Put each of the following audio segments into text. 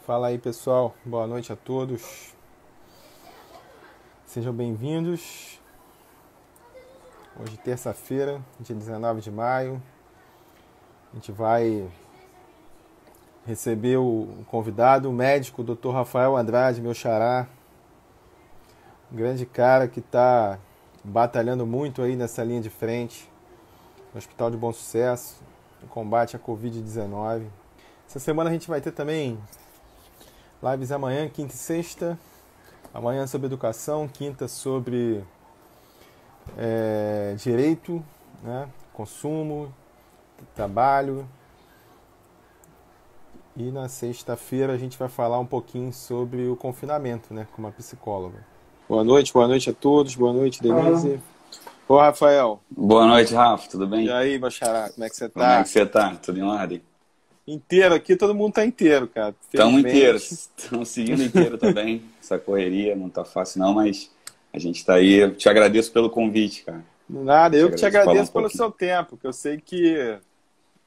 Fala aí, pessoal. Boa noite a todos. Sejam bem-vindos. Hoje, terça-feira, dia 19 de maio. A gente vai receber o convidado, o médico, o Dr. Rafael Andrade, meu xará. Um grande cara que está batalhando muito aí nessa linha de frente, no Hospital de Bom Sucesso, no combate à Covid-19. Essa semana a gente vai ter também lives amanhã, quinta e sexta. Amanhã sobre educação, quinta sobre direito, né? Consumo, trabalho. E na sexta-feira a gente vai falar um pouquinho sobre o confinamento, né? Com uma psicóloga. Boa noite a todos. Boa noite, Denise. Ô, Rafael. Boa noite, Rafa. Tudo bem? E aí, meu xará, como é que você tá? Como é que você tá? Tudo em ordem? Inteiro aqui, todo mundo tá inteiro, cara. Estamos inteiros. Estamos seguindo inteiro também. Essa correria não tá fácil não, mas a gente tá aí. Eu te agradeço pelo convite, cara. Nada, eu que te agradeço pelo pouquinho. seu tempo, que eu sei que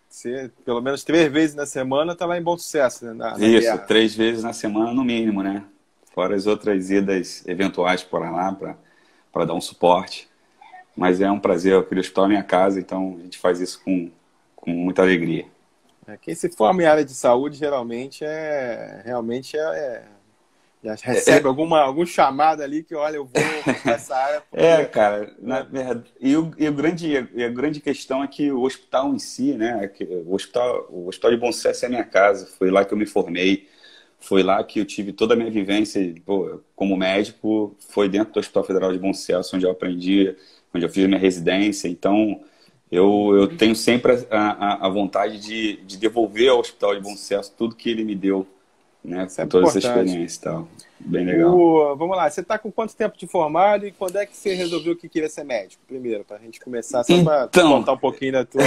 você, pelo menos 3 vezes na semana, tá lá em Bom Sucesso, né? Na Isso, guerra. 3 vezes na semana no mínimo, né? Fora as outras idas eventuais por lá para dar um suporte. Mas é um prazer, eu queria hospital na minha casa, então a gente faz isso com muita alegria. Quem se forma em área de saúde geralmente já recebe algum chamado ali que, olha, eu vou para essa área porque... Cara, na verdade, a grande questão é que o hospital em si, né, o hospital de Bom Sucesso é a minha casa, foi lá que eu me formei, foi lá que eu tive toda a minha vivência, como médico, foi dentro do Hospital Federal de Bom Sucesso, onde eu aprendi, onde eu fiz a minha residência, então eu tenho sempre a vontade de devolver ao Hospital de Bom Sucesso tudo que ele me deu, né, Isso é toda essa importante. experiência e tal. Bem legal. Vamos lá, você está com quanto tempo de formado e quando é que você resolveu que queria ser médico? Primeiro, para a gente começar, só para contar um pouquinho da tua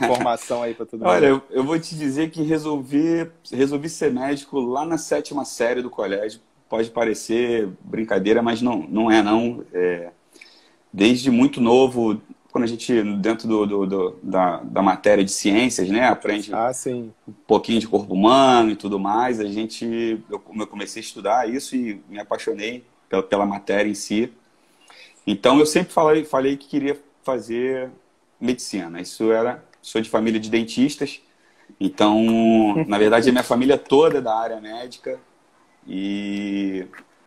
formação aí para todo mundo. Olha, eu vou te dizer que resolvi ser médico lá na 7ª série do colégio. Pode parecer brincadeira, mas não é não. Desde muito novo, quando a gente, dentro da matéria de ciências, né, aprende sim. um pouquinho de corpo humano e tudo mais, eu comecei a estudar isso e me apaixonei pela matéria em si. Então, eu sempre falei que queria fazer medicina. Sou de família de dentistas, então, na verdade, a minha família toda é da área médica.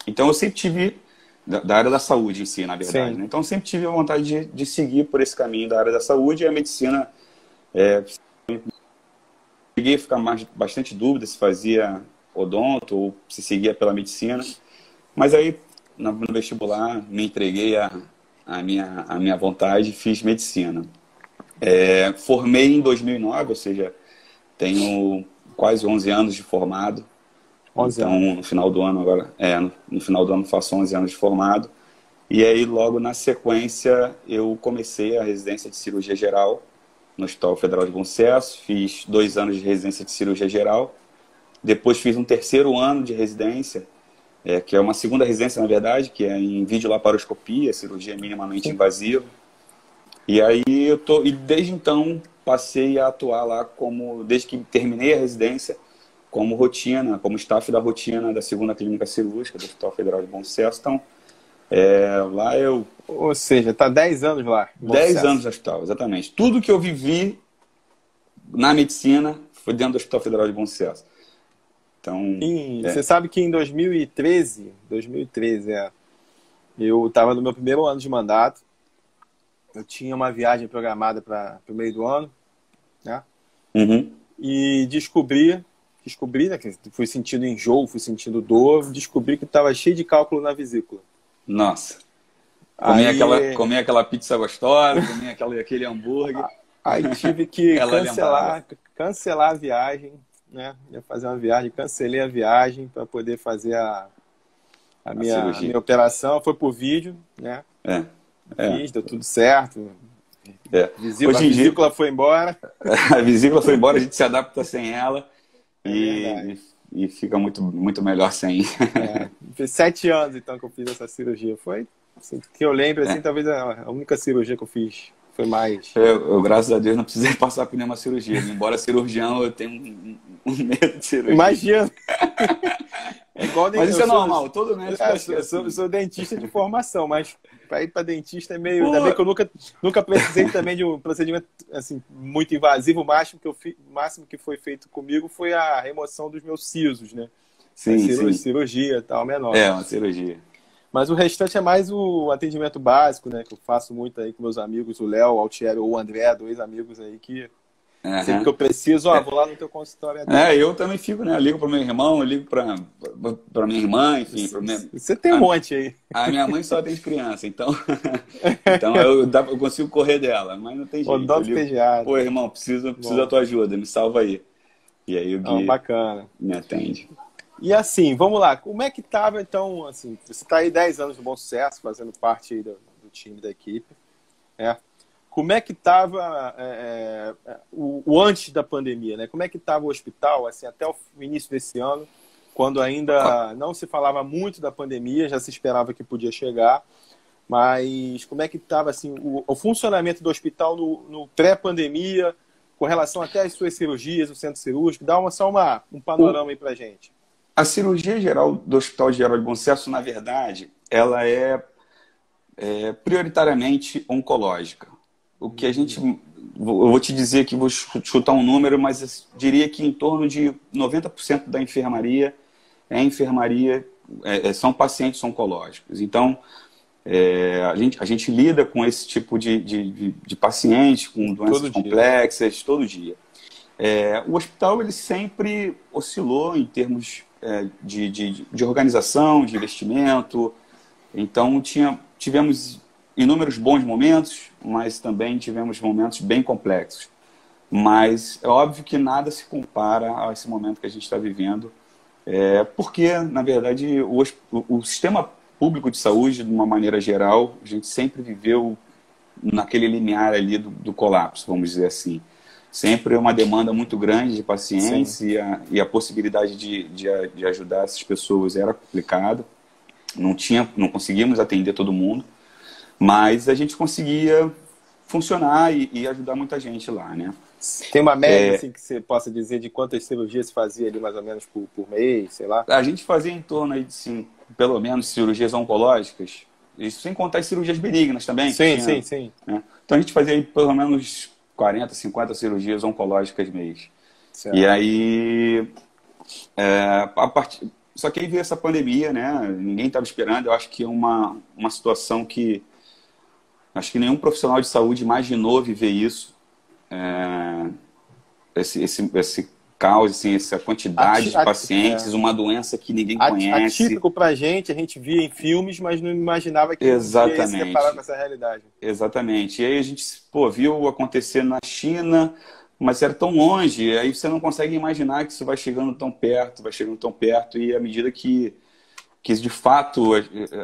Então, eu sempre tive... Da área da saúde em si, na verdade. Né? Então, eu sempre tive a vontade de seguir por esse caminho da área da saúde e a medicina. Cheguei a ficar bastante dúvida se fazia odonto ou se seguia pela medicina. Mas aí, no vestibular, me entreguei à minha vontade e fiz medicina. Formei em 2009, ou seja, tenho quase 11 anos de formado. Então, no final do ano agora, no final do ano faço 11 anos de formado. E aí, logo na sequência, eu comecei a residência de cirurgia geral no Hospital Federal de Bom Sucesso. Fiz 2 anos de residência de cirurgia geral. Depois fiz um 3º ano de residência, que é uma segunda residência, na verdade, que é em videolaparoscopia, cirurgia minimamente invasiva. E aí, e desde então, passei a atuar lá desde que terminei a residência, como rotina, como staff da rotina da 2ª Clínica Cirúrgica do Hospital Federal de Bom Sucesso. Então, lá eu... Ou seja, está 10 anos lá. 10 anos no hospital, exatamente. Tudo que eu vivi na medicina foi dentro do Hospital Federal de Bom Sucesso. Então, Você sabe que em 2013, eu estava no meu primeiro ano de mandato, eu tinha uma viagem programada para o meio do ano, né? Uhum. E descobri, né, que fui sentindo enjoo, fui sentindo dor, descobri que estava cheio de cálculo na vesícula. Nossa. Comi aquela pizza gostosa, comi aquele hambúrguer. Aí tive que cancelar a viagem, né? Ia fazer uma viagem, cancelei a viagem para poder fazer a minha operação. Foi por vídeo, né? Fiz, deu tudo certo. A vesícula foi embora. A vesícula foi embora, a gente se adapta sem ela. E fica muito, muito melhor sem. Fez 7 anos, então, que eu fiz essa cirurgia. Foi, assim, que eu lembro, assim, talvez a única cirurgia que eu fiz Foi mais... Graças a Deus, não precisei passar por nenhuma cirurgia. Embora cirurgião, eu tenho um medo de cirurgia. Imagina! É igual Mas isso é normal, todo médico eu sou dentista de formação, mas para ir para dentista é meio... Ainda bem que eu nunca precisei também de um procedimento assim, muito invasivo. O máximo que foi feito comigo foi a remoção dos meus sisos, né? Sim. Cirurgia e tal, menor. É, uma cirurgia. Mas o restante é mais o atendimento básico, né? Que eu faço muito aí com meus amigos, o Léo, o Altiero ou o André, dois amigos aí que sempre que eu preciso, vou lá no teu consultório. Eu também fico, né? Eu ligo para meu irmão, eu ligo para minha irmã, enfim. Você tem um monte aí. A minha mãe só tem criança, então eu consigo correr dela, mas não tem jeito. Pediatra. Pô, irmão, preciso da tua ajuda, me salva aí. E aí o Gui bacana. Me atende. E assim, vamos lá, como é que estava então, assim, você está aí 10 anos do Bom Sucesso, fazendo parte aí do time da equipe, como é que estava o antes da pandemia, né? Como é que estava o hospital, assim, até o início desse ano, quando ainda não se falava muito da pandemia, já se esperava que podia chegar, mas como é que estava, assim, o funcionamento do hospital no pré-pandemia, com relação até às suas cirurgias, o centro cirúrgico? Dá só um panorama aí pra gente. A cirurgia geral do Hospital Geral de Bom Sucesso, na verdade, ela é prioritariamente oncológica. O que a gente... Eu vou te dizer que vou chutar um número, mas diria que em torno de 90% da enfermaria são pacientes oncológicos. Então, a gente lida com esse tipo de paciente, com doenças complexas, todo dia. O hospital ele sempre oscilou em termos de organização, de investimento. Então, tivemos inúmeros bons momentos, mas também tivemos momentos bem complexos. Mas é óbvio que nada se compara a esse momento que a gente está vivendo, porque, na verdade, o sistema público de saúde, de uma maneira geral, a gente sempre viveu naquele limiar ali do colapso, vamos dizer assim. Sempre uma demanda muito grande de pacientes e a possibilidade de ajudar essas pessoas era complicada. Não conseguíamos atender todo mundo, mas a gente conseguia funcionar e ajudar muita gente lá, né? Tem uma média assim, que você possa dizer de quantas cirurgias se fazia ali mais ou menos por mês, sei lá? A gente fazia em torno aí de, pelo menos, cirurgias oncológicas, isso sem contar as cirurgias benignas também. Sim. Né? Então a gente fazia aí pelo menos 40, 50 cirurgias oncológicas mês. Certo. E aí, só que aí veio essa pandemia, né? Ninguém estava esperando. Eu acho que é uma situação que acho que nenhum profissional de saúde imaginou viver isso. Esse caos, assim, essa quantidade de pacientes, uma doença que ninguém conhece. Atípico pra gente, a gente via em filmes, mas não imaginava que ia se deparar com essa realidade. Exatamente. E aí a gente viu acontecer na China, mas era tão longe, aí você não consegue imaginar que isso vai chegando tão perto, e à medida que de fato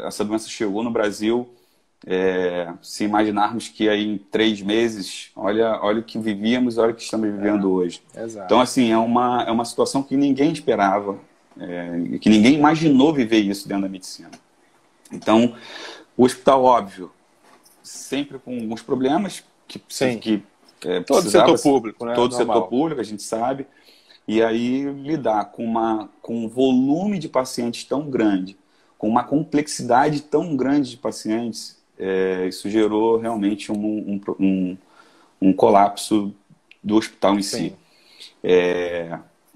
essa doença chegou no Brasil, se imaginarmos que aí em 3 meses, olha o que vivíamos, olha o que estamos vivendo hoje. Exato. Então, assim, é uma situação que ninguém esperava, que ninguém imaginou viver isso dentro da medicina. Então, o hospital, óbvio, sempre com alguns problemas, todo setor público, né? Todo setor público, a gente sabe. E aí, lidar com um volume de pacientes tão grande, com uma complexidade tão grande de pacientes, isso gerou realmente um colapso do hospital em si.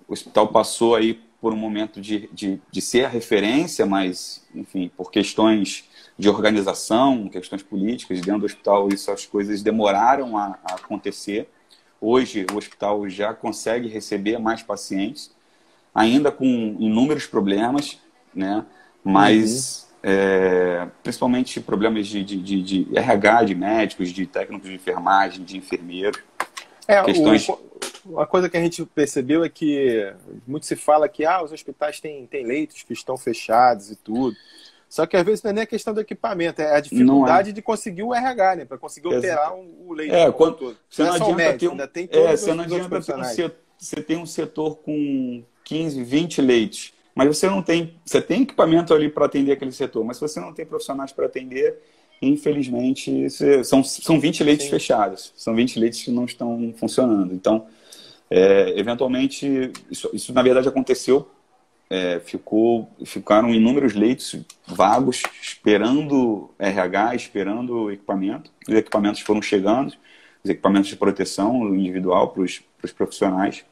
O hospital passou aí por um momento de ser a referência, mas, enfim, por questões de organização, questões políticas dentro do hospital, as coisas demoraram a acontecer. Hoje, o hospital já consegue receber mais pacientes, ainda com inúmeros problemas, né? Mas... principalmente problemas de RH, de médicos, de técnicos de enfermagem, de enfermeiros. Uma coisa que a gente percebeu é que muito se fala que os hospitais têm leitos que estão fechados e tudo. Só que às vezes não é nem a questão do equipamento, é a dificuldade de conseguir o RH, né? Para conseguir operar o leito. Você não adianta você tem um setor com 15, 20 leitos. Mas você tem equipamento ali para atender aquele setor, mas se você não tem profissionais para atender, infelizmente, são 20 leitos Sim, fechados, são 20 leitos que não estão funcionando. Então, eventualmente, isso na verdade aconteceu, ficaram inúmeros leitos vagos, esperando RH, esperando equipamento. Os equipamentos foram chegando, os equipamentos de proteção individual para os profissionais.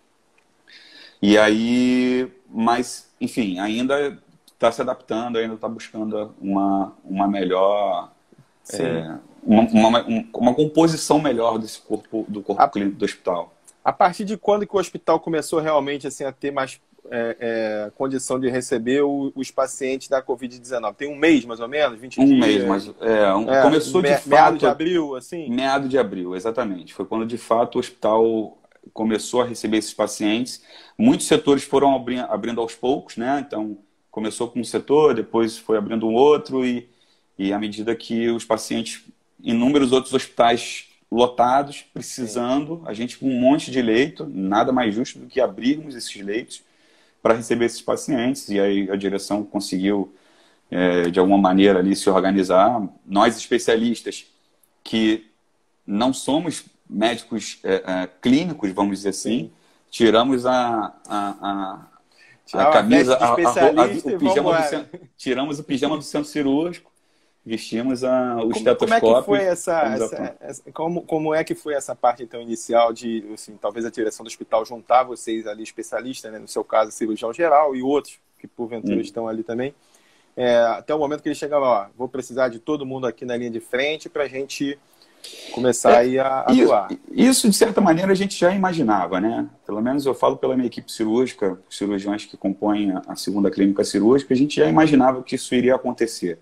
E aí, mas, enfim, ainda está se adaptando, ainda está buscando uma melhor, sim. uma composição melhor desse do corpo A, clínico do hospital. a partir de quando que o hospital começou realmente assim, a ter mais condição de receber os pacientes da Covid-19? Tem um mês, mais ou menos? 20 Um mês, dias? mas começou de Meados de fato abril, assim? meado de abril, exatamente. Foi quando de fato o hospital começou a receber esses pacientes. Muitos setores foram abrindo aos poucos, né? Então começou com um setor, depois foi abrindo um outro e à medida que os pacientes, inúmeros outros hospitais lotados, Sim. precisando, a gente com um monte de leito, nada mais justo do que abrirmos esses leitos para receber esses pacientes. E aí a direção conseguiu, de alguma maneira, ali se organizar. Nós, especialistas, que não somos médicos clínicos, vamos dizer assim, Sim. tiramos a Tirar uma veste camisa, de especialista o e vamos pijama embora. tiramos o pijama do centro cirúrgico, vestimos o Como é que foi estetoscópio, fomos atuando. como é que foi essa parte então inicial de, assim, talvez a direção do hospital juntar vocês ali especialistas, né, no seu caso cirurgião geral e outros que porventura Hum. estão ali também, até o momento que eles chegaram, ó, vou precisar de todo mundo aqui na linha de frente para a gente começar É, aí a atuar. isso, de certa maneira, a gente já imaginava, né? Pelo menos eu falo pela minha equipe cirúrgica, os cirurgiões que compõem a segunda clínica cirúrgica, a gente já imaginava que isso iria acontecer.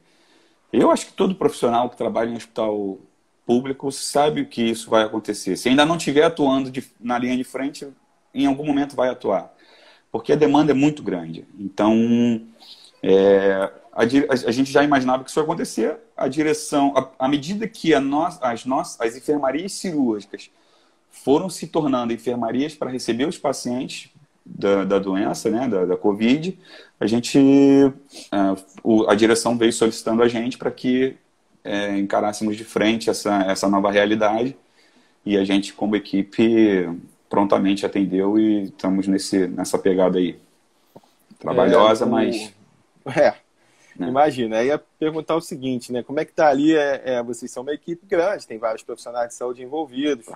Eu acho que todo profissional que trabalha em um hospital público sabe que isso vai acontecer. Se ainda não estiver atuando na linha de frente, em algum momento vai atuar. Porque a demanda é muito grande. Então, a gente já imaginava que isso ia acontecer. A direção, à medida que as enfermarias cirúrgicas foram se tornando enfermarias para receber os pacientes da doença, né, da Covid, a direção veio solicitando a gente para que encarássemos de frente essa nova realidade e a gente, como equipe, prontamente atendeu e estamos nessa pegada aí. É, Trabalhosa, mas... é, Né? imagina. Aí ia perguntar o seguinte, né? Como é que tá ali? Vocês são uma equipe grande, tem vários profissionais de saúde envolvidos.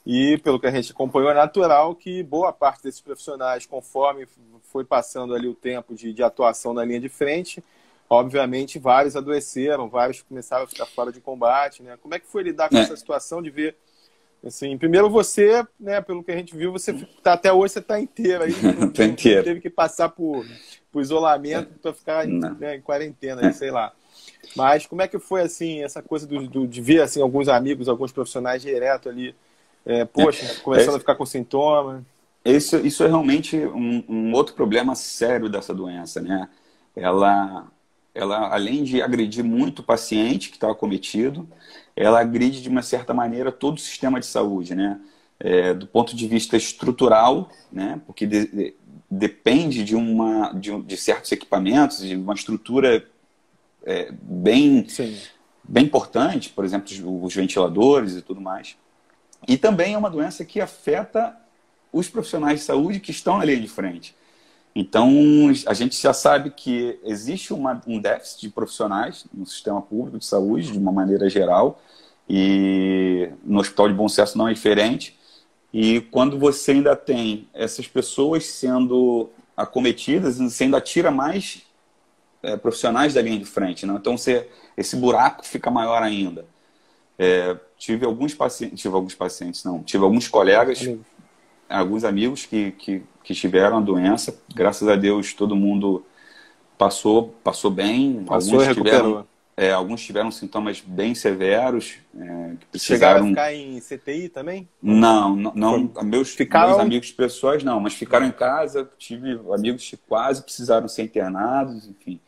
E, pelo que a gente acompanhou, é natural que boa parte desses profissionais, conforme foi passando ali o tempo de atuação na linha de frente, obviamente vários adoeceram, vários começaram a ficar fora de combate, né? Como é que foi lidar com É, essa situação de ver, assim, primeiro você, né, pelo que a gente viu, você tá, até hoje você está inteiro aí, tô não inteiro. teve que passar por isolamento para ficar Não. né, em quarentena, aí, sei lá. Mas como é que foi, assim, essa coisa de ver, assim, alguns amigos, alguns profissionais direto ali, poxa, começando a ficar com sintoma? Isso é realmente um outro problema sério dessa doença, né? Ela, além de agredir muito o paciente que está acometido, ela agride de uma certa maneira todo o sistema de saúde, né? Do ponto de vista estrutural, né? Porque depende de certos equipamentos, de uma estrutura bem, Sim, bem importante, por exemplo, os ventiladores e tudo mais. E também é uma doença que afeta os profissionais de saúde que estão na linha de frente. Então, a gente já sabe que existe um déficit de profissionais no sistema público de saúde, de uma maneira geral, e no Hospital de Bom Sucesso não é diferente. E quando você ainda tem essas pessoas sendo acometidas, você ainda tira mais profissionais da linha de frente, né? Então, esse buraco fica maior ainda. Tive alguns colegas, amigo. alguns amigos que tiveram a doença. Graças a Deus, todo mundo passou bem. Passou e recuperou. Alguns tiveram sintomas bem severos, que Chegaram a precisaram... ficar em CTI também? Não, Foi, meus ficaram... amigos pessoais não, mas ficaram em casa. Tive amigos que quase precisaram ser internados, enfim.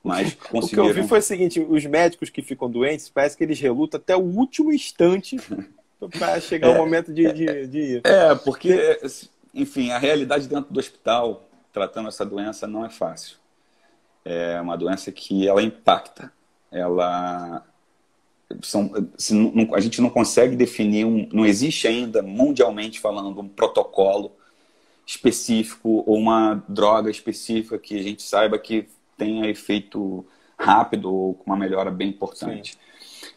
Mas O que eu vi conseguiram... foi o seguinte, os médicos que ficam doentes, parece que eles relutam até o último instante para chegar o momento de ir. Porque, enfim, a realidade dentro do hospital, tratando essa doença, não é fácil. É uma doença que ela impacta. Ela a gente não consegue definir, não existe ainda, mundialmente falando, um protocolo específico ou uma droga específica que a gente saiba que tenha efeito rápido ou com uma melhora bem importante. Sim.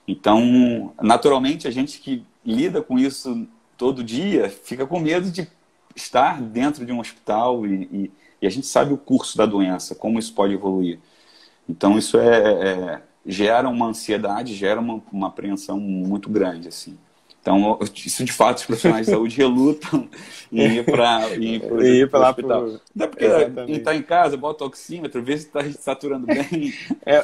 Então, naturalmente, a gente que lida com isso todo dia fica com medo de estar dentro de um hospital e a gente sabe o curso da doença, como isso pode evoluir. Então, isso gera uma ansiedade, gera uma apreensão muito grande, assim. Então, isso de fato, os profissionais de saúde relutam em ir para o hospital. Até porque está em casa, bota o oxímetro, vê se está saturando bem,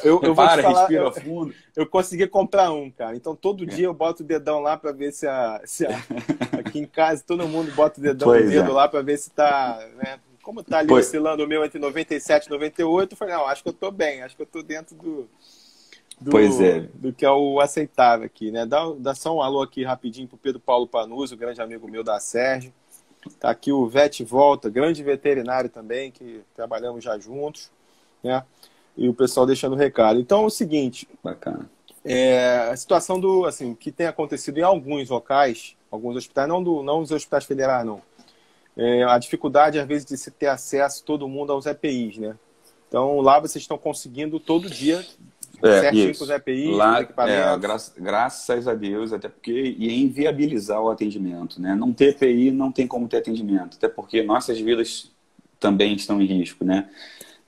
eu vou te falar, respira fundo. Eu consegui comprar um, cara. Então, todo dia eu boto o dedão lá para ver se aqui em casa, todo mundo bota o dedão no dedo lá para ver se está... Né? Como está ali oscilando o meu entre 97 e 98, eu falei, não, acho que eu estou bem, acho que eu estou dentro do que é o aceitável aqui, né? Dá só um alô aqui rapidinho pro Pedro Paulo Panuzzi, grande amigo meu da Sérgio. Tá aqui o Vete Volta, grande veterinário também, que trabalhamos já juntos, né? E o pessoal deixando o recado. Então é o seguinte, bacana. A situação assim, que tem acontecido em alguns locais, alguns hospitais, não os hospitais federais, não. A dificuldade, às vezes, de se ter acesso, todo mundo, aos EPIs, né? Então lá vocês estão conseguindo todo dia certinho com os EPIs, lá, graças a Deus, até porque ia inviabilizar o atendimento, né? Não ter EPI não tem como ter atendimento, até porque nossas vidas também estão em risco, né?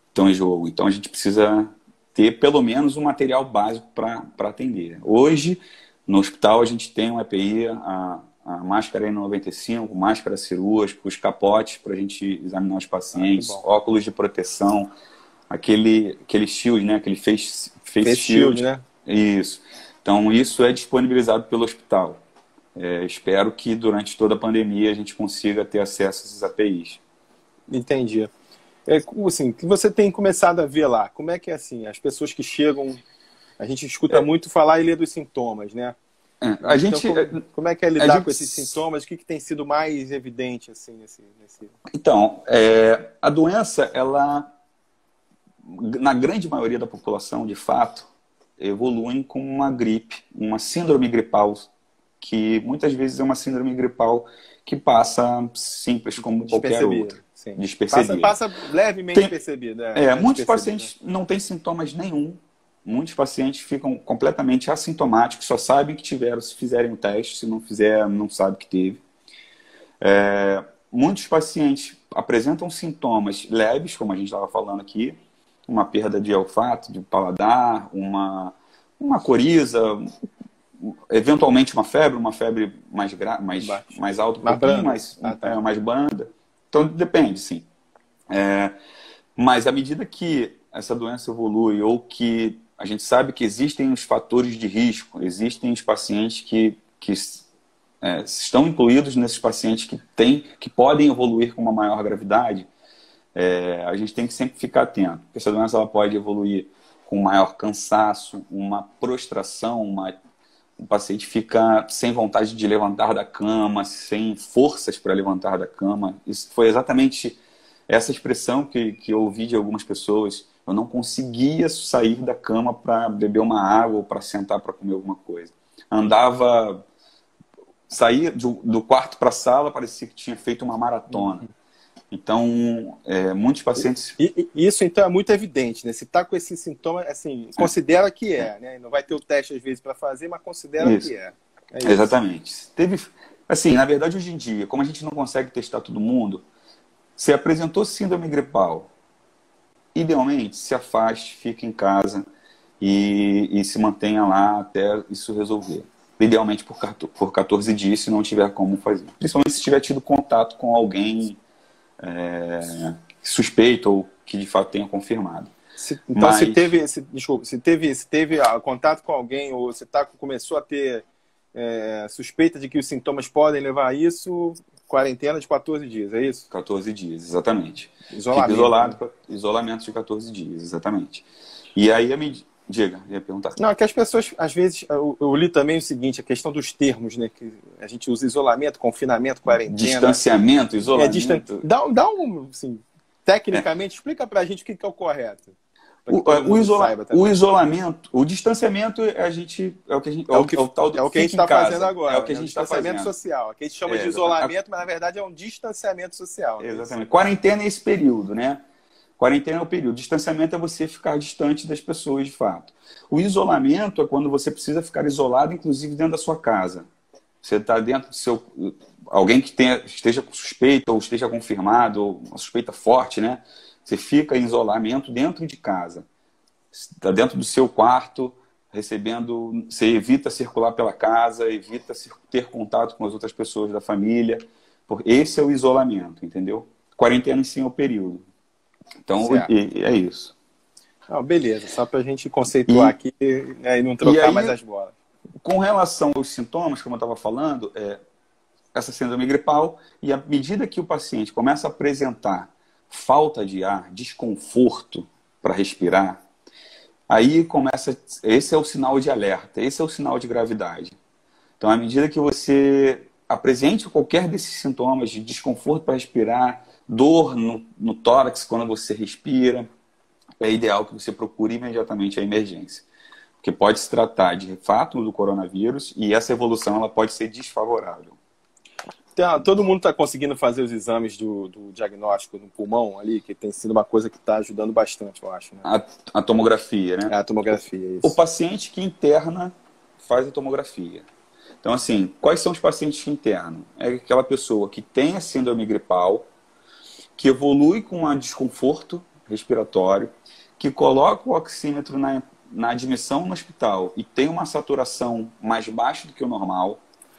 Estão em jogo. Então a gente precisa ter pelo menos um material básico para atender. Hoje, no hospital, a gente tem um EPI, a máscara N95, máscara cirúrgica, os capotes para a gente examinar os pacientes, óculos de proteção, aquele shield, né? Aquele face shield, né? Isso. Então, isso é disponibilizado pelo hospital. Espero que durante toda a pandemia a gente consiga ter acesso a esses APIs. Entendi. Assim, que você tem começado a ver lá, como é que é assim? As pessoas que chegam, a gente escuta muito falar e lê dos sintomas, né? Como é que é lidar com esses sintomas? O que tem sido mais evidente assim nesse... Então, a doença, ela, na grande maioria da população, de fato, evoluem com uma gripe, uma síndrome gripal, que muitas vezes é uma síndrome gripal que passa simples como qualquer outra. Despercebida. Passa levemente percebida. Muitos pacientes não têm sintomas nenhum. Muitos pacientes ficam completamente assintomáticos, só sabem que tiveram se fizerem o teste, se não fizer, não sabe que teve. Muitos pacientes apresentam sintomas leves, como a gente estava falando aqui, uma perda de olfato, de paladar, uma coriza, eventualmente uma febre mais alta, mais branda. Então, depende, sim. Mas à medida que essa doença evolui ou que a gente sabe que existem os fatores de risco, existem os pacientes que estão incluídos nesses pacientes que podem evoluir com uma maior gravidade, a gente tem que sempre ficar atento. Porque essa doença ela pode evoluir com maior cansaço, uma prostração, o paciente fica sem vontade de levantar da cama, sem forças para levantar da cama. Isso foi exatamente essa expressão que eu ouvi de algumas pessoas. Eu não conseguia sair da cama para beber uma água ou para sentar para comer alguma coisa. Saía do quarto para a sala, parecia que tinha feito uma maratona. Então, muitos pacientes... Isso, então, é muito evidente, né? Se está com esse sintoma, assim, considera que né? Não vai ter o teste, às vezes, para fazer, mas considera que é. Exatamente. Assim, na verdade, hoje em dia, como a gente não consegue testar todo mundo, se apresentou síndrome gripal, idealmente, se afaste, fique em casa e se mantenha lá até isso resolver. Idealmente por 14 dias, se não tiver como fazer. Principalmente se tiver tido contato com alguém suspeito ou que de fato tenha confirmado. Se teve contato com alguém ou você começou a ter suspeita de que os sintomas podem levar a isso, quarentena de 14 dias, é isso? 14 dias, exatamente. Isolamento de 14 dias, exatamente. E aí Diga, ia perguntar. Não, é que as pessoas, às vezes, eu li também o seguinte, a questão dos termos, né? Que a gente usa isolamento, confinamento, quarentena. Distanciamento, isolamento. Dá um, assim, tecnicamente, explica pra gente o que é o correto. Para que todo mundo saiba também. O isolamento, o distanciamento, a gente, é o que a gente, É o tal do é o que a gente está fazendo agora. É o que a gente está fazendo. Distanciamento social. Aqui a gente chama de isolamento, mas na verdade é um distanciamento social. Exatamente. Quarentena é esse período, né? Quarentena é o período. Distanciamento é você ficar distante das pessoas, de fato. O isolamento é quando você precisa ficar isolado, inclusive dentro da sua casa. Você está dentro do seu... Alguém que esteja com suspeita ou esteja confirmado, ou uma suspeita forte, né? Você fica em isolamento dentro de casa. Está dentro do seu quarto, recebendo... Você evita circular pela casa, evita ter contato com as outras pessoas da família. Esse é o isolamento, entendeu? Quarentena, sim, é o período. Então, é isso. Beleza, só para a gente conceituar aqui, né, e não trocar mais as bolas. Com relação aos sintomas, como eu estava falando, essa síndrome gripal, e à medida que o paciente começa a apresentar falta de ar, desconforto para respirar, aí começa... Esse é o sinal de alerta, esse é o sinal de gravidade. Então, à medida que você apresente qualquer desses sintomas de desconforto para respirar, dor no tórax quando você respira, é ideal que você procure imediatamente a emergência. Porque pode se tratar de fato do coronavírus e essa evolução ela pode ser desfavorável. Todo mundo está conseguindo fazer os exames do diagnóstico no pulmão ali, que tem sido uma coisa que está ajudando bastante, eu acho. Né? A tomografia, né? A tomografia, isso. O paciente que interna faz a tomografia. Então, assim, quais são os pacientes que internam? É aquela pessoa que tem a síndrome gripal, que evolui com um desconforto respiratório, que coloca o oxímetro na admissão no hospital e tem uma saturação mais baixa do que o normal,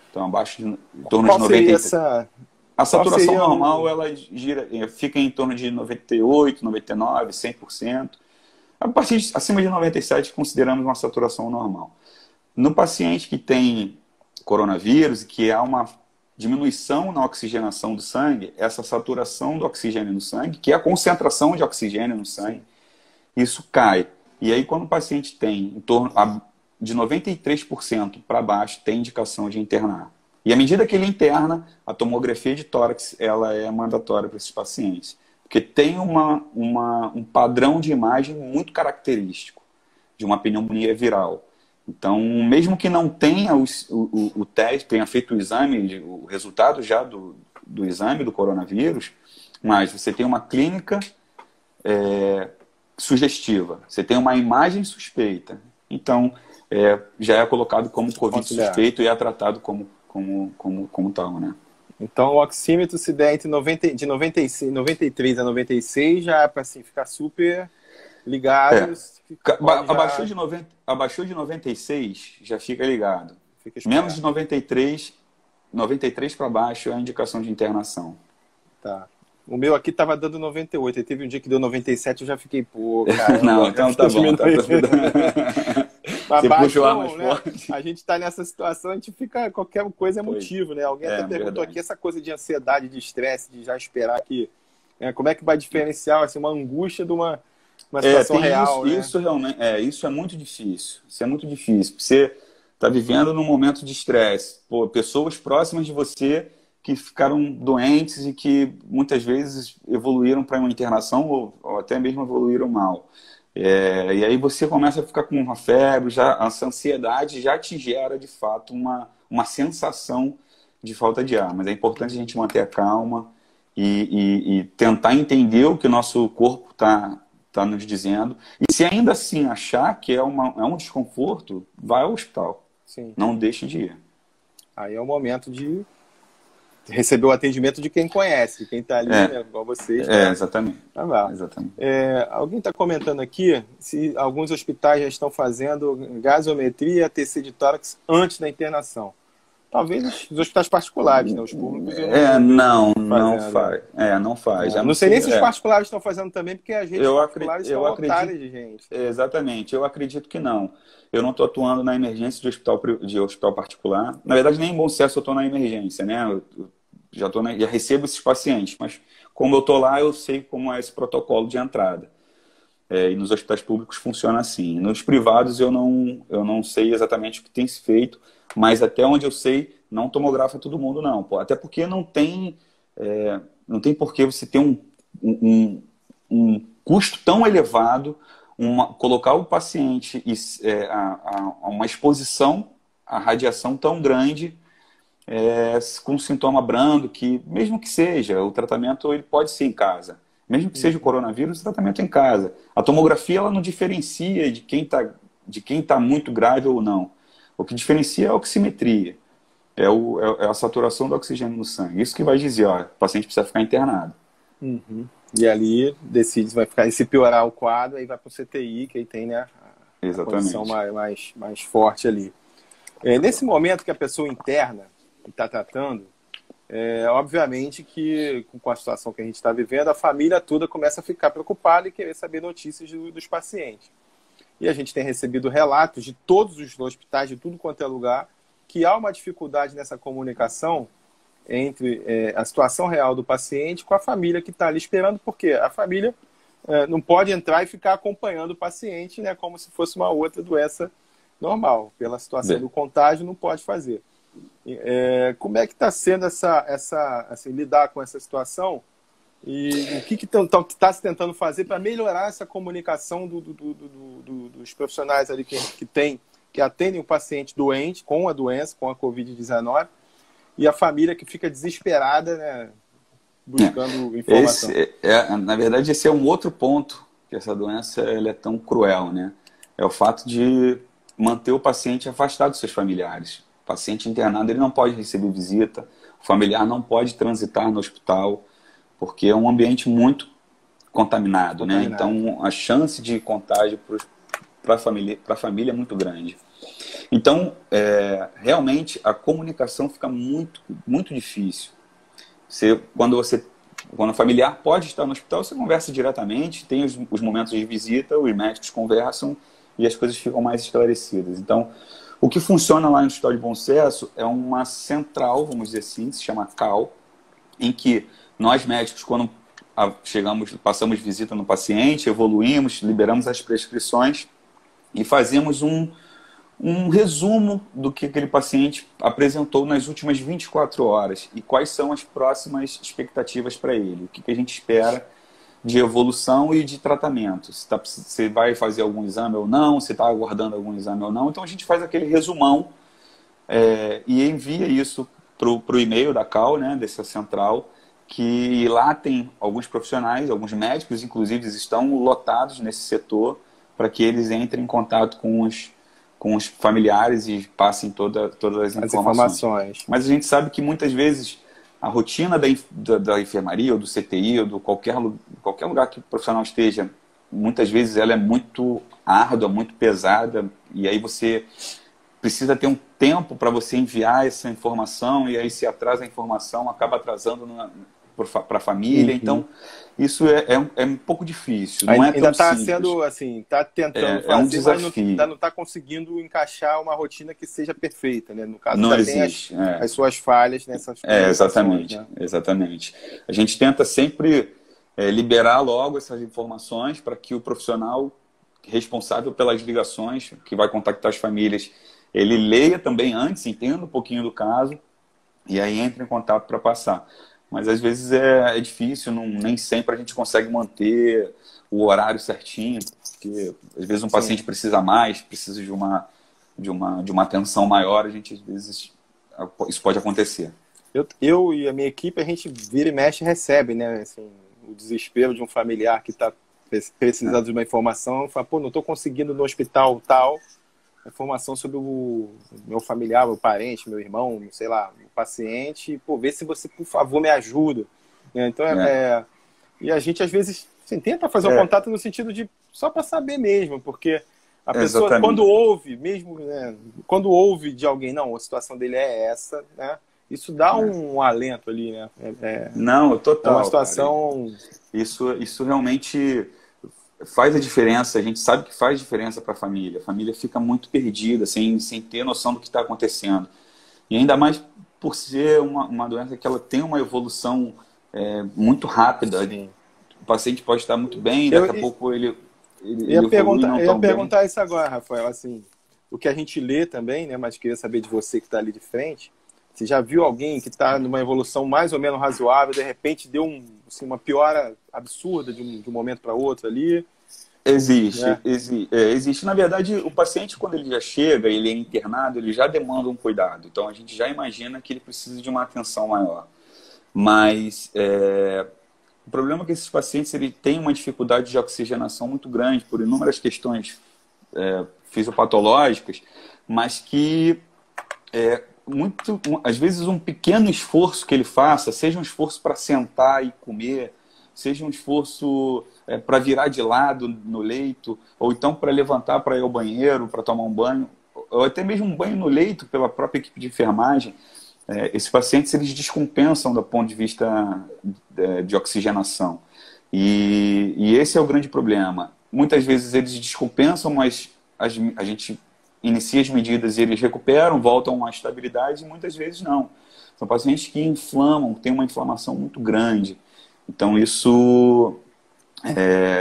então abaixo de em torno de 90. A saturação normal ela fica em torno de 98, 99, 100%. Acima de 97 consideramos uma saturação normal. No paciente que tem coronavírus, que há uma diminuição na oxigenação do sangue, essa saturação do oxigênio no sangue, que é a concentração de oxigênio no sangue, isso cai. E aí, quando o paciente tem em torno de 93% para baixo, tem indicação de internar. E à medida que ele interna, a tomografia de tórax ela é mandatória para esses pacientes. Porque tem um padrão de imagem muito característico de uma pneumonia viral. Então, mesmo que não tenha o teste, tenha feito o exame, o resultado já do exame do coronavírus, mas você tem uma clínica sugestiva, você tem uma imagem suspeita. Então, já é colocado como Covid suspeito e é tratado como tal, né? Então, o oxímetro, se der entre 93 a 96, já é para assim, ficar super ligado. Abaixou de 96, já fica ligado. Menos de 93 para baixo é a indicação de internação. Tá. O meu aqui estava dando 98. Aí teve um dia que deu 97, eu já fiquei, cara. Não, então tá bom. Você puxou o ar mais forte. A gente está nessa situação, a gente fica... Qualquer coisa é motivo, né? Alguém até perguntou aqui essa coisa de ansiedade, de estresse, de já esperar que... como é que vai diferenciar assim, uma angústia de uma situação real, né? Isso realmente... isso é muito difícil. Isso é muito difícil. Você está vivendo num momento de estresse. Pessoas próximas de você que ficaram doentes e que muitas vezes evoluíram para uma internação ou até mesmo evoluíram mal. E aí você começa a ficar com uma febre, essa ansiedade já te gera, de fato, uma sensação de falta de ar. Mas é importante a gente manter a calma e tentar entender o que o nosso corpo está nos dizendo. E se ainda assim achar que é um desconforto, vai ao hospital. Sim. Não deixe de ir. Aí é o momento de receber o atendimento de quem conhece, de quem está ali, né, igual vocês. Exatamente. Exatamente. Alguém está comentando aqui se alguns hospitais já estão fazendo gasometria, ATC de tórax antes da internação. Talvez os hospitais particulares, né? Os públicos. Não faz. Não faz. Não sei nem se os particulares estão fazendo também, porque as redes particulares estão lotadas de gente. Exatamente. Eu acredito que não. Eu não estou atuando na emergência de hospital particular. Na verdade, nem em Bom Sucesso eu estou na emergência, né? Eu já recebo esses pacientes, mas como eu estou lá, eu sei como é esse protocolo de entrada. E nos hospitais públicos funciona assim. Nos privados eu não sei exatamente o que tem se feito, mas até onde eu sei, não tomografa todo mundo, não. Até porque não tem por que você ter um custo tão elevado, colocar o paciente a uma exposição à radiação tão grande, com um sintoma brando, que mesmo que seja, o tratamento ele pode ser em casa. Mesmo que seja o coronavírus, o tratamento é em casa. A tomografia ela não diferencia de quem tá muito grave ou não. O que diferencia é a oximetria, é a saturação do oxigênio no sangue. Isso que vai dizer, ó, o paciente precisa ficar internado. E ali decide se vai ficar, e se piorar o quadro, aí vai para o CTI, que aí tem, né, a condição mais forte ali. Nesse momento que a pessoa interna está tratando, obviamente que com a situação que a gente está vivendo, a família toda começa a ficar preocupada e querer saber notícias dos pacientes. E a gente tem recebido relatos de todos os hospitais, de tudo quanto é lugar, que há uma dificuldade nessa comunicação entre a situação real do paciente com a família que está ali esperando, porque a família não pode entrar e ficar acompanhando o paciente, né, como se fosse uma outra doença normal. Pela situação do contágio, não pode fazer. Como é que está sendo assim, lidar com essa situação? E o que está se tentando fazer para melhorar essa comunicação dos profissionais ali que atendem o paciente doente com a doença, com a Covid-19, e a família que fica desesperada, né, buscando informação? Na verdade, esse é um outro ponto que essa doença ela é tão cruel, né? É o fato de manter o paciente afastado dos seus familiares. O paciente internado ele não pode receber visita, o familiar não pode transitar no hospital, porque é um ambiente muito contaminado, né? Então, a chance de contágio para a família é muito grande. Então, realmente, a comunicação fica muito, muito difícil. Quando o familiar pode estar no hospital, você conversa diretamente, tem os momentos de visita, os médicos conversam e as coisas ficam mais esclarecidas. Então, o que funciona lá no Hospital de Bom Sucesso é uma central, vamos dizer assim, que se chama CAL, em que nós médicos, quando passamos visita no paciente, evoluímos, liberamos as prescrições e fazemos um resumo do que aquele paciente apresentou nas últimas 24 horas e quais são as próximas expectativas para ele, o que a gente espera de evolução e de tratamento. Se vai fazer algum exame ou não, se está aguardando algum exame ou não. Então a gente faz aquele resumão e envia isso para o e-mail da CAL, né, dessa central, que lá tem alguns profissionais, alguns médicos, inclusive, estão lotados nesse setor para que eles entrem em contato com os familiares e passem todas as informações. Mas a gente sabe que muitas vezes a rotina da enfermaria ou do CTI ou do qualquer lugar que o profissional esteja, muitas vezes ela é muito árdua, muito pesada, e aí você precisa ter um tempo para você enviar essa informação, e aí se atrasa a informação, acaba atrasando para a família. Então, isso é um pouco difícil. Não é ainda está simples. Sendo assim, está tentando fazer, um desafio. Mas ainda não está conseguindo encaixar uma rotina que seja perfeita, né? No caso, não ainda existe. Tem as suas falhas nessas exatamente, né? Exatamente. A gente tenta sempre liberar logo essas informações para que o profissional responsável pelas ligações, que vai contactar as famílias, ele leia também antes, entenda um pouquinho do caso, e aí entra em contato para passar. Mas às vezes é difícil, nem sempre a gente consegue manter o horário certinho, porque às vezes um paciente precisa mais, precisa de uma atenção maior, às vezes isso pode acontecer. Eu e a minha equipe, a gente vira e mexe e recebe, né, assim, o desespero de um familiar que está precisando de uma informação, fala, pô, não estou conseguindo no hospital tal informação sobre o meu familiar, meu parente, meu irmão, sei lá, o paciente, pô, vê se você, por favor, me ajuda. Então, e a gente, às vezes, assim, tenta fazer um contato no sentido de só para saber mesmo, porque a pessoa, quando ouve, mesmo, né, quando ouve de alguém, não, a situação dele é essa, né, isso dá um alento ali, né? Não, total. É uma situação... Isso realmente faz a diferença, a gente sabe que faz diferença para a família fica muito perdida, sem ter noção do que está acontecendo. E ainda mais por ser uma doença que ela tem uma evolução muito rápida. Sim. O paciente pode estar muito bem, daqui a pouco ele ia perguntar isso agora, Rafael, assim, o que a gente lê também, né, mas queria saber de você que está ali de frente, você já viu alguém que está numa evolução mais ou menos razoável, de repente deu uma piora absurda de um momento para outro ali? Existe, né? existe. Na verdade, o paciente, quando ele já chega, ele é internado, ele já demanda um cuidado. Então, a gente já imagina que ele precisa de uma atenção maior. Mas o problema é que esses pacientes ele têm uma dificuldade de oxigenação muito grande por inúmeras questões fisiopatológicas, mas que às vezes um pequeno esforço que ele faça, seja um esforço para sentar e comer, seja um esforço para virar de lado no leito, ou então para levantar para ir ao banheiro, para tomar um banho, ou até mesmo um banho no leito pela própria equipe de enfermagem, esses pacientes eles descompensam do ponto de vista de oxigenação. E esse é o grande problema. Muitas vezes eles descompensam, mas a gente inicia as medidas e eles recuperam, voltam à estabilidade, e muitas vezes não. São pacientes que inflamam, têm uma inflamação muito grande. Então, isso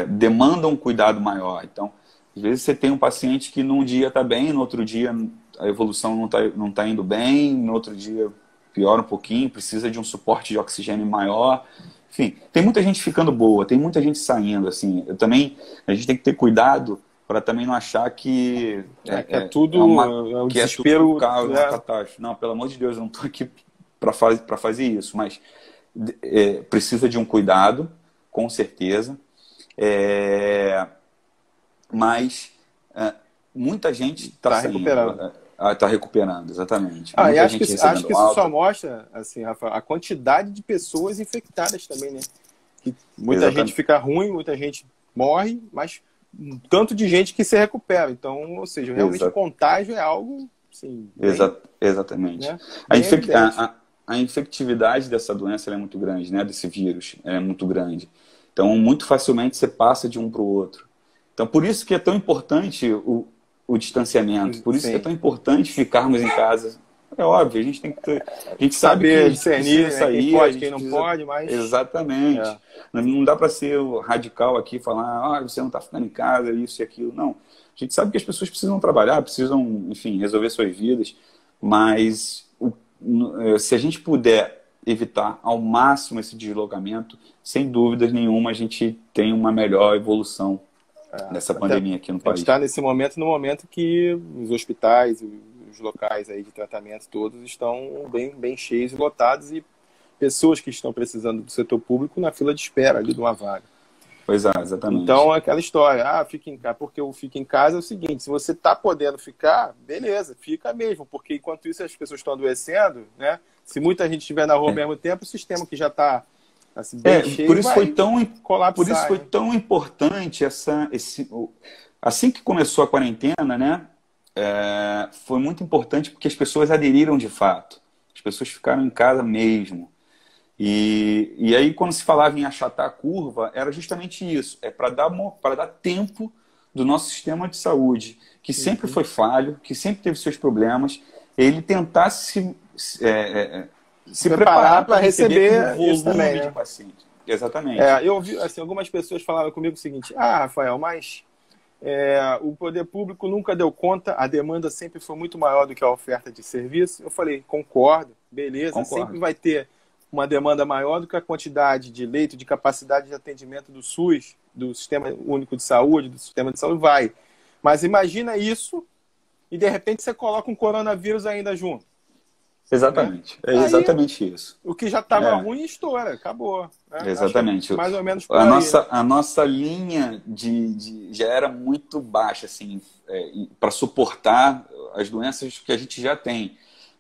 demanda um cuidado maior. Então, às vezes você tem um paciente que num dia está bem, no outro dia a evolução não tá indo bem, no outro dia piora um pouquinho, precisa de um suporte de oxigênio maior. Enfim, tem muita gente ficando boa, tem muita gente saindo. Assim. A gente tem que ter cuidado para também não achar que é tudo um desespero, tudo caos, uma catástrofe. Não, pelo amor de Deus, eu não estou aqui para fazer isso, mas precisa de um cuidado, com certeza. Mas muita gente está recuperando. Está recuperando, exatamente. E acho que isso só mostra, assim, Rafa, a quantidade de pessoas infectadas também, né? Que muita gente fica ruim, muita gente morre, mas tanto de gente que se recupera. Então, ou seja, realmente o contágio é algo, assim, exatamente. Né? A infectividade dessa doença é muito grande, né? Desse vírus é muito grande. Então, muito facilmente você passa de um para o outro. Então, por isso que é tão importante o distanciamento. Por isso que é tão importante ficarmos em casa. É óbvio, a gente tem que ter... A gente sabe que discernir, sair, quem pode, quem não pode, mas... Exatamente. Não dá para ser radical aqui, falar, você não está ficando em casa, isso e aquilo. Não. A gente sabe que as pessoas precisam trabalhar, precisam, enfim, resolver suas vidas, mas se a gente puder evitar ao máximo esse deslocamento, sem dúvidas nenhuma a gente tem uma melhor evolução dessa pandemia aqui no país. A gente está nesse momento, no momento que os hospitais, os locais aí de tratamento todos estão bem cheios e lotados, e pessoas que estão precisando do setor público na fila de espera ali de uma vaga. Pois é, exatamente. Então, aquela história, fica em casa, porque eu fico em casa é o seguinte, se você está podendo ficar, beleza, fica mesmo, porque enquanto isso as pessoas estão adoecendo, né? Se muita gente estiver na rua ao mesmo tempo, o sistema que já está assim, bem cheio por isso vai colapsar. Por isso foi tão importante assim que começou a quarentena, né? Foi muito importante porque as pessoas aderiram de fato. As pessoas ficaram em casa mesmo. E aí, quando se falava em achatar a curva, era justamente isso. Para dar tempo do nosso sistema de saúde, que sempre foi falho, que sempre teve seus problemas, ele tentar se preparar para receber um volume também, de pacientes. Exatamente. Eu vi, assim, algumas pessoas falaram comigo o seguinte, Rafael, mas o poder público nunca deu conta, a demanda sempre foi muito maior do que a oferta de serviço. Eu falei, concordo, beleza, sempre vai ter uma demanda maior do que a quantidade de leito, de capacidade de atendimento do SUS, do Sistema Único de Saúde, do Sistema de Saúde, vai. Mas imagina isso e, de repente, você coloca um coronavírus ainda junto. Exatamente. Né? É exatamente isso. O que já estava ruim estoura, acabou. Né? Exatamente. Mais ou menos por aí. A nossa linha já era muito baixa, assim, para suportar as doenças que a gente já tem.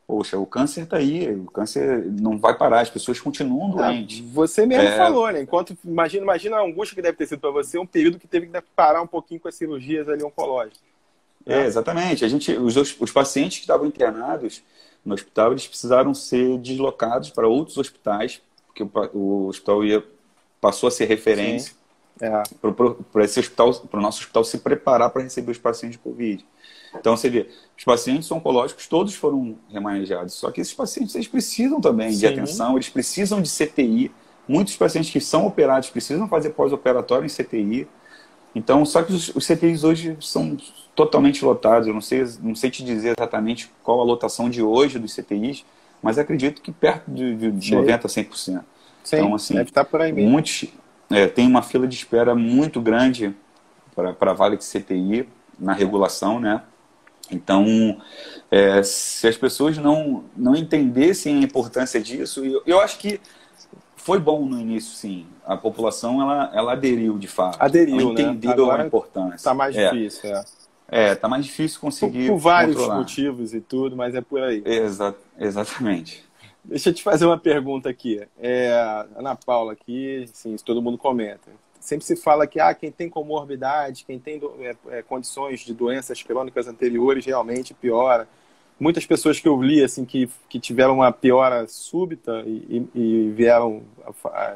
Poxa, o câncer está aí, o câncer não vai parar, as pessoas continuam doentes. Você mesmo falou, né? Enquanto, imagina a angústia que deve ter sido para você, um período que teve que parar um pouquinho com as cirurgias ali oncológicas. Exatamente. Os pacientes que estavam internados no hospital, eles precisaram ser deslocados para outros hospitais, porque o hospital passou a ser referência para esse hospital, para o nosso hospital se preparar para receber os pacientes de Covid. Então, você vê, os pacientes oncológicos todos foram remanejados, só que esses pacientes eles precisam também de atenção, eles precisam de CTI. Muitos pacientes que são operados precisam fazer pós-operatório em CTI. Então, só que os CTIs hoje são totalmente lotados. Eu não sei te dizer exatamente qual a lotação de hoje dos CTIs, mas acredito que perto de 90% a 100%. Sim, então, assim, deve estar por aí mesmo. Tem uma fila de espera muito grande para vale de CTI na regulação, né? Então, se as pessoas não entendessem a importância disso, eu acho que foi bom no início, sim. A população, ela aderiu, de fato. Aderiu, ela entendeu, né? Agora a importância. Tá mais difícil, tá mais difícil conseguir por vários controlar. Motivos e tudo, mas é por aí. Exatamente. Deixa eu te fazer uma pergunta aqui. Ana Paula aqui, sim, todo mundo comenta. Sempre se fala que quem tem comorbidade, quem tem condições de doenças crônicas anteriores realmente piora. Muitas pessoas que eu li assim, que tiveram uma piora súbita e vieram,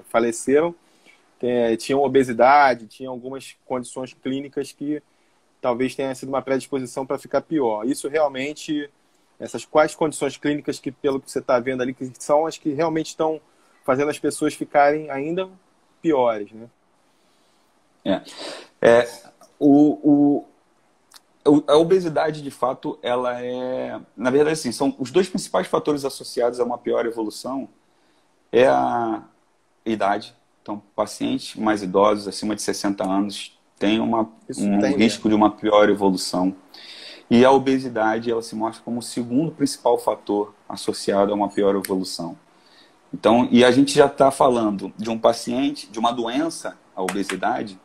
faleceram, tinham obesidade, tinham algumas condições clínicas que talvez tenha sido uma predisposição para ficar pior. Isso realmente, quais condições clínicas que, pelo que você está vendo ali, que são as que realmente estão fazendo as pessoas ficarem ainda piores, né? A obesidade, de fato, ela na verdade, assim, são os dois principais fatores associados a uma pior evolução é a idade. Então, pacientes mais idosos, acima de 60 anos, têm um risco de uma pior evolução. E a obesidade, ela se mostra como o segundo principal fator associado a uma pior evolução. Então, e a gente já está falando de um paciente, de uma doença, a obesidade,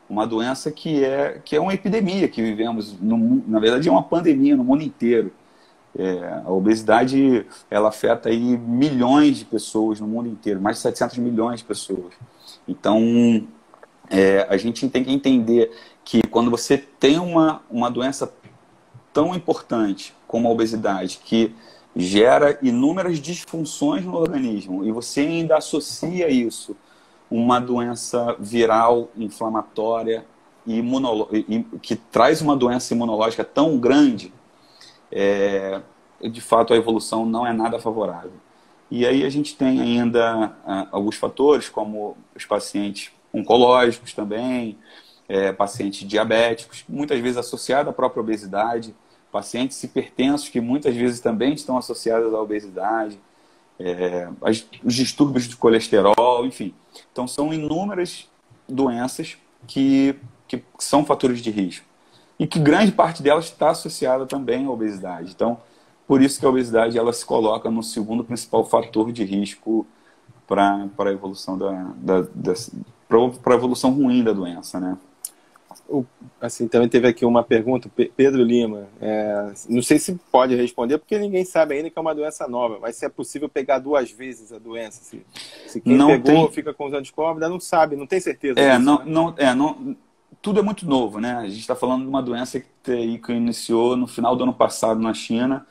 uma doença que é uma epidemia que vivemos, na verdade é uma pandemia no mundo inteiro. A obesidade, ela afeta aí milhões de pessoas no mundo inteiro, mais de 700 milhões de pessoas. Então, a gente tem que entender que quando você tem uma doença tão importante como a obesidade, que gera inúmeras disfunções no organismo, e você ainda associa isso uma doença viral, inflamatória, que traz uma doença imunológica tão grande, de fato a evolução não é nada favorável. E aí a gente tem ainda alguns fatores, como os pacientes oncológicos também, pacientes diabéticos, muitas vezes associados à própria obesidade, pacientes hipertensos, que muitas vezes também estão associados à obesidade, os distúrbios de colesterol, enfim. Então, são inúmeras doenças que são fatores de risco. E que grande parte delas está associada também à obesidade. Então, por isso que a obesidade ela se coloca no segundo principal fator de risco para a evolução para a evolução ruim da doença, né? Assim, também teve aqui uma pergunta, Pedro Lima. Não sei se pode responder, porque ninguém sabe ainda que é uma doença nova, mas se é possível pegar 2 vezes a doença. Se quem pegou fica com os anticorpos, ainda não sabe, não tem certeza disso, né? Tudo é muito novo, né? A gente está falando de uma doença que iniciou no final do ano passado na China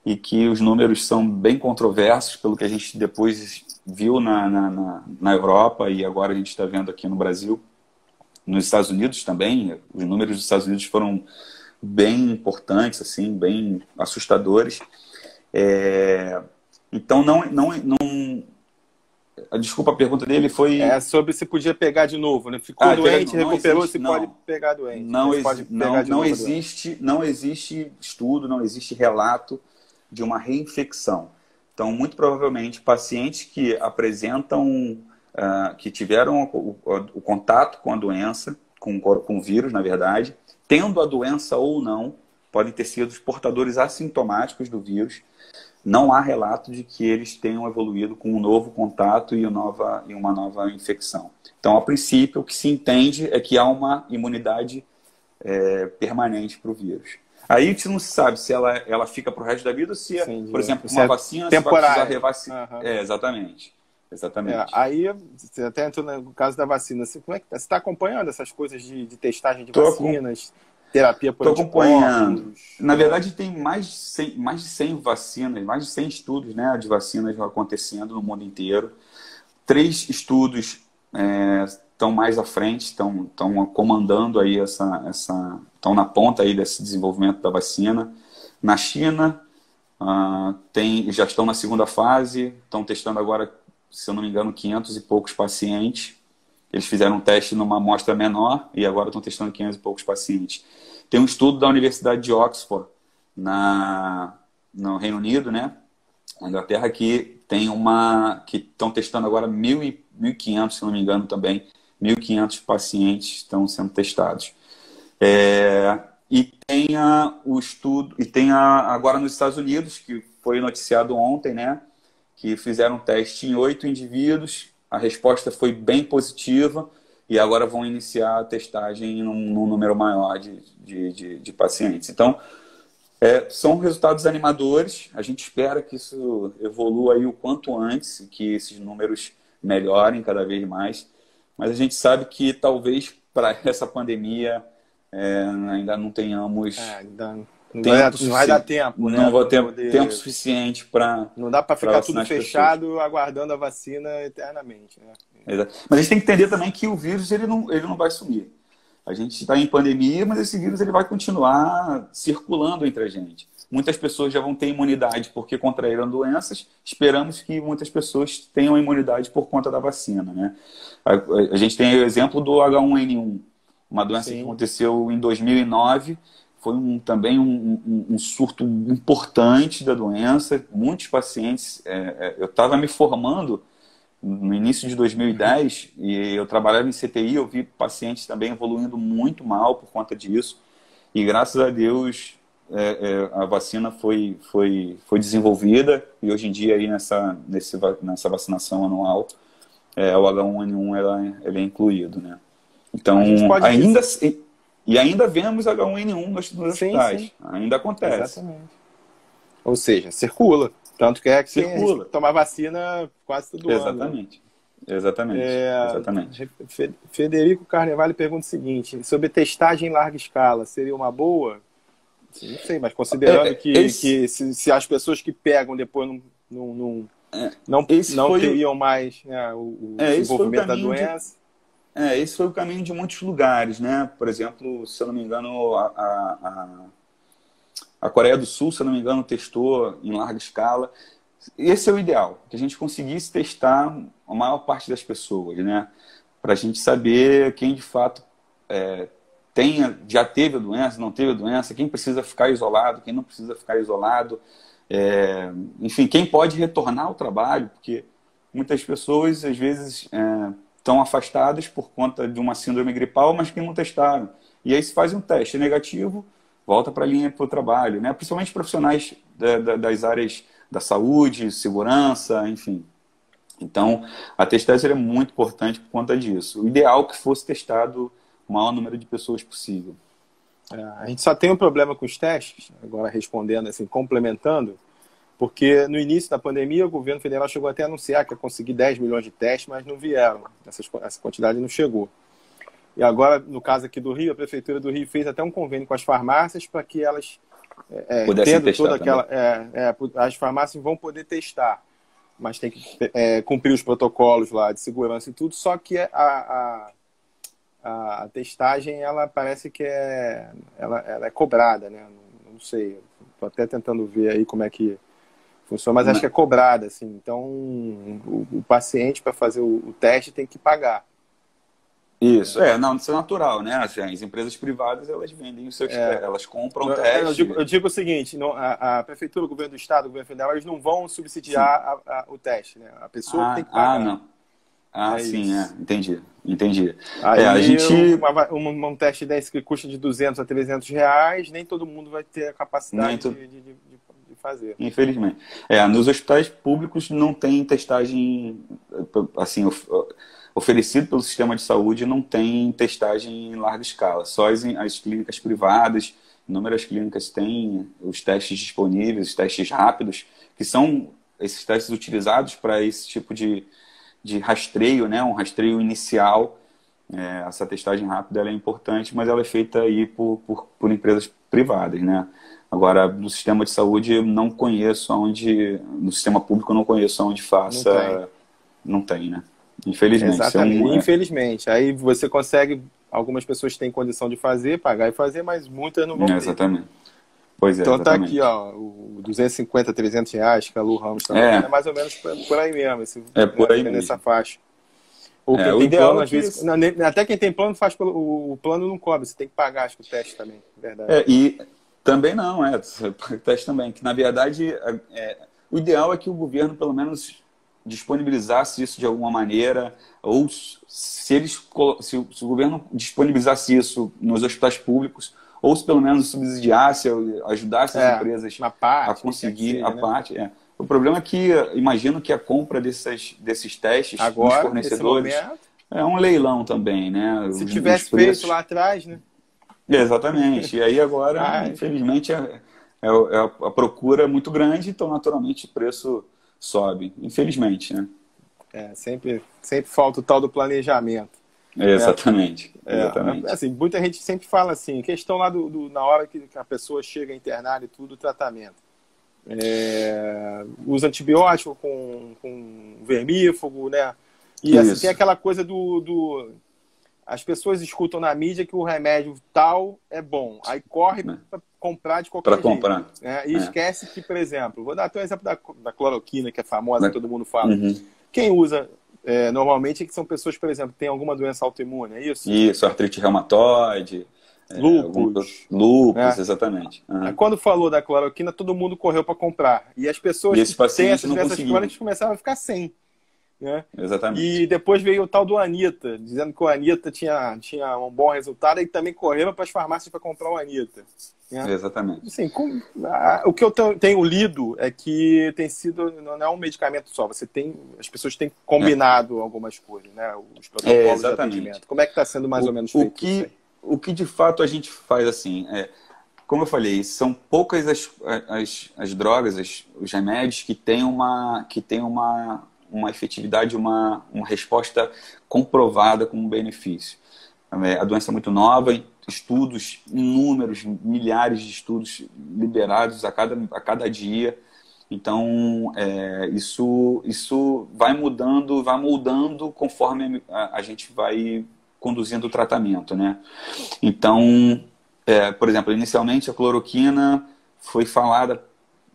e que os números são bem controversos, pelo que a gente depois viu na Europa e agora a gente está vendo aqui no Brasil. Nos Estados Unidos também, os números dos Estados Unidos foram bem importantes, assim, bem assustadores. Então, desculpa, a pergunta dele foi... sobre se podia pegar de novo, né? Ficou doente, recuperou, se pode pegar doente. Não existe estudo, não existe relato de uma reinfecção. Então, muito provavelmente, pacientes que apresentam... que tiveram o contato com a doença, com o vírus, na verdade, tendo a doença ou não, podem ter sido os portadores assintomáticos do vírus. Não há relato de que eles tenham evoluído com um novo contato e uma nova infecção. Então, a princípio, o que se entende é que há uma imunidade permanente para o vírus. Aí não se sabe se ela fica para o resto da vida ou se, por exemplo, uma vacina, se vai precisar revacinar. Exatamente. Aí, você até entrou no caso da vacina. Você está acompanhando essas coisas de testagem de vacinas, terapia por anticorpos? Estou acompanhando. Na verdade, tem mais de 100 vacinas, mais de 100 estudos, né, de vacinas acontecendo no mundo inteiro. 3 estudos estão mais à frente, estão comandando aí estão na ponta aí desse desenvolvimento da vacina. Na China, já estão na segunda fase, estão testando agora, se eu não me engano, 500 e poucos pacientes. Eles fizeram um teste numa amostra menor e agora estão testando 500 e poucos pacientes. Tem um estudo da Universidade de Oxford, no Reino Unido, né? Na Inglaterra, que estão testando agora 1.500, se não me engano também. 1.500 pacientes estão sendo testados. E tem o estudo, agora nos Estados Unidos, que foi noticiado ontem, né? Que fizeram um teste em 8 indivíduos, a resposta foi bem positiva, e agora vão iniciar a testagem num número maior de pacientes. Então, são resultados animadores, a gente espera que isso evolua aí o quanto antes, que esses números melhorem cada vez mais, mas a gente sabe que talvez para essa pandemia ainda não tenhamos não vai dar tempo, né? Não vou ter tempo suficiente para... Não dá para ficar tudo fechado aguardando a vacina eternamente, né? Exato. Mas a gente tem que entender também que o vírus ele não vai sumir. A gente está em pandemia, mas esse vírus ele vai continuar circulando entre a gente. Muitas pessoas já vão ter imunidade porque contraíram doenças. Esperamos que muitas pessoas tenham imunidade por conta da vacina, né? A gente tem o exemplo do H1N1, uma doença que aconteceu em 2009. Foi também um surto importante da doença. Muitos pacientes... eu estava me formando no início de 2010 e eu trabalhava em CTI, eu vi pacientes também evoluindo muito mal por conta disso. E graças a Deus a vacina foi desenvolvida e hoje em dia aí nessa vacinação anual o H1N1 ele é incluído, né? Então ainda vemos H1N1 nos hospitais. Sim. Ainda acontece. Exatamente. Ou seja, circula. Tanto que circula. Tomar vacina quase todo ano. Exatamente. Federico Carnevale pergunta o seguinte: sobre testagem em larga escala, seria uma boa? Não sei, mas considerando que se as pessoas que pegam depois não teriam mais o desenvolvimento da doença. Esse foi o caminho de muitos lugares, né? Por exemplo, se eu não me engano, a Coreia do Sul, se eu não me engano, testou em larga escala. Esse é o ideal, que a gente conseguisse testar a maior parte das pessoas, né? Para a gente saber quem de fato já teve a doença, não teve a doença, quem precisa ficar isolado, quem não precisa ficar isolado. Enfim, quem pode retornar ao trabalho, porque muitas pessoas, às vezes, estão afastadas por conta de uma síndrome gripal, mas que não testaram. E aí se faz um teste negativo, volta para a linha para o trabalho, né? Principalmente profissionais das áreas da saúde, segurança, enfim. Então, a testagem é muito importante por conta disso. O ideal é que fosse testado o maior número de pessoas possível. A gente só tem um problema com os testes, agora respondendo assim, complementando, porque no início da pandemia o governo federal chegou até a anunciar que ia conseguir 10 milhões de testes, mas não vieram. Essa quantidade não chegou. E agora, no caso aqui do Rio, a Prefeitura do Rio fez até um convênio com as farmácias para que elas, pudessem testar toda aquela, as farmácias vão poder testar, mas tem que cumprir os protocolos lá de segurança e tudo, só que a testagem, ela parece que ela é cobrada, né? Não sei, estou até tentando ver aí como é que funciona, mas acho que é cobrada, assim. Então, o paciente, para fazer o teste, tem que pagar. Isso, isso é natural, né? As empresas privadas, elas vendem os seus testes, elas compram testes. Eu digo o seguinte, a Prefeitura, o Governo do Estado, o Governo Federal, eles não vão subsidiar o teste, né? A pessoa tem que pagar. Entendi. Aí, um teste desse que custa de 200 a 300 reais, nem todo mundo vai ter a capacidade de fazer. Infelizmente. Nos hospitais públicos não tem testagem, assim, oferecido pelo sistema de saúde, não tem testagem em larga escala. Só as clínicas privadas, inúmeras clínicas têm os testes disponíveis, os testes rápidos, que são esses testes utilizados para esse tipo de rastreio, né? Um rastreio inicial. Essa testagem rápida ela é importante, mas ela é feita aí por empresas privadas, né? Agora, no sistema de saúde, eu não conheço no sistema público, eu não conheço onde faça. Não tem, né? Infelizmente. Exatamente. Infelizmente. Aí você consegue, algumas pessoas têm condição de pagar e fazer, mas muitas não vão ter. Exatamente. Pois é, então exatamente. Tá aqui, o 250, 300 reais que a Lu Ramos está vendendo, é mais ou menos por aí mesmo. Por aí mesmo. Nessa faixa. Ou quem tem plano, às vezes... até quem tem plano faz o plano não cobre, você tem que pagar, acho que o teste também, verdade. E também o teste também, que na verdade o ideal é que o governo pelo menos disponibilizasse isso de alguma maneira, ou se o governo disponibilizasse isso nos hospitais públicos, ou se pelo menos subsidiasse, ajudasse as empresas a conseguir a parte. O problema é que, imagino que a compra desses testes dos fornecedores é um leilão também, né? Se tivesse feito lá atrás, né? Exatamente. E aí agora, infelizmente, a procura é muito grande, então naturalmente o preço sobe. Infelizmente, né? Sempre falta o tal do planejamento. Exatamente. Exatamente. Assim, muita gente sempre fala assim, questão lá na hora que a pessoa chega internada e tudo, o tratamento. Usa antibiótico com vermífugo, né? E assim, tem aquela coisa as pessoas escutam na mídia que o remédio tal é bom. Aí corre para comprar de qualquer jeito. Né? E esquece que, por exemplo, vou dar até um exemplo da cloroquina, que é famosa, que todo mundo fala. Quem usa normalmente são pessoas, por exemplo, que têm alguma doença autoimune, é isso? Isso, artrite reumatoide. Lúpus. Exatamente. Quando falou da cloroquina, todo mundo correu para comprar. E as pessoas que têm essas doenças crônicas começaram a ficar sem. Né? Exatamente. E depois veio o tal do Anitta, dizendo que o Anitta tinha um bom resultado e também correram para as farmácias para comprar o Anitta. Né? Exatamente. Assim, o que eu tenho lido é que tem sido, não é um medicamento só, as pessoas têm combinado algumas coisas, né? Os protocolos de atendimento. Como é que está sendo mais ou menos feito isso aí? O que de fato a gente faz assim, como eu falei, são poucas as drogas, os remédios que têm uma efetividade, uma resposta comprovada como benefício. A doença é muito nova, estudos, inúmeros, milhares de estudos liberados a cada dia. Então, isso vai mudando, vai moldando conforme a gente vai conduzindo o tratamento, né? Então, por exemplo, inicialmente a cloroquina foi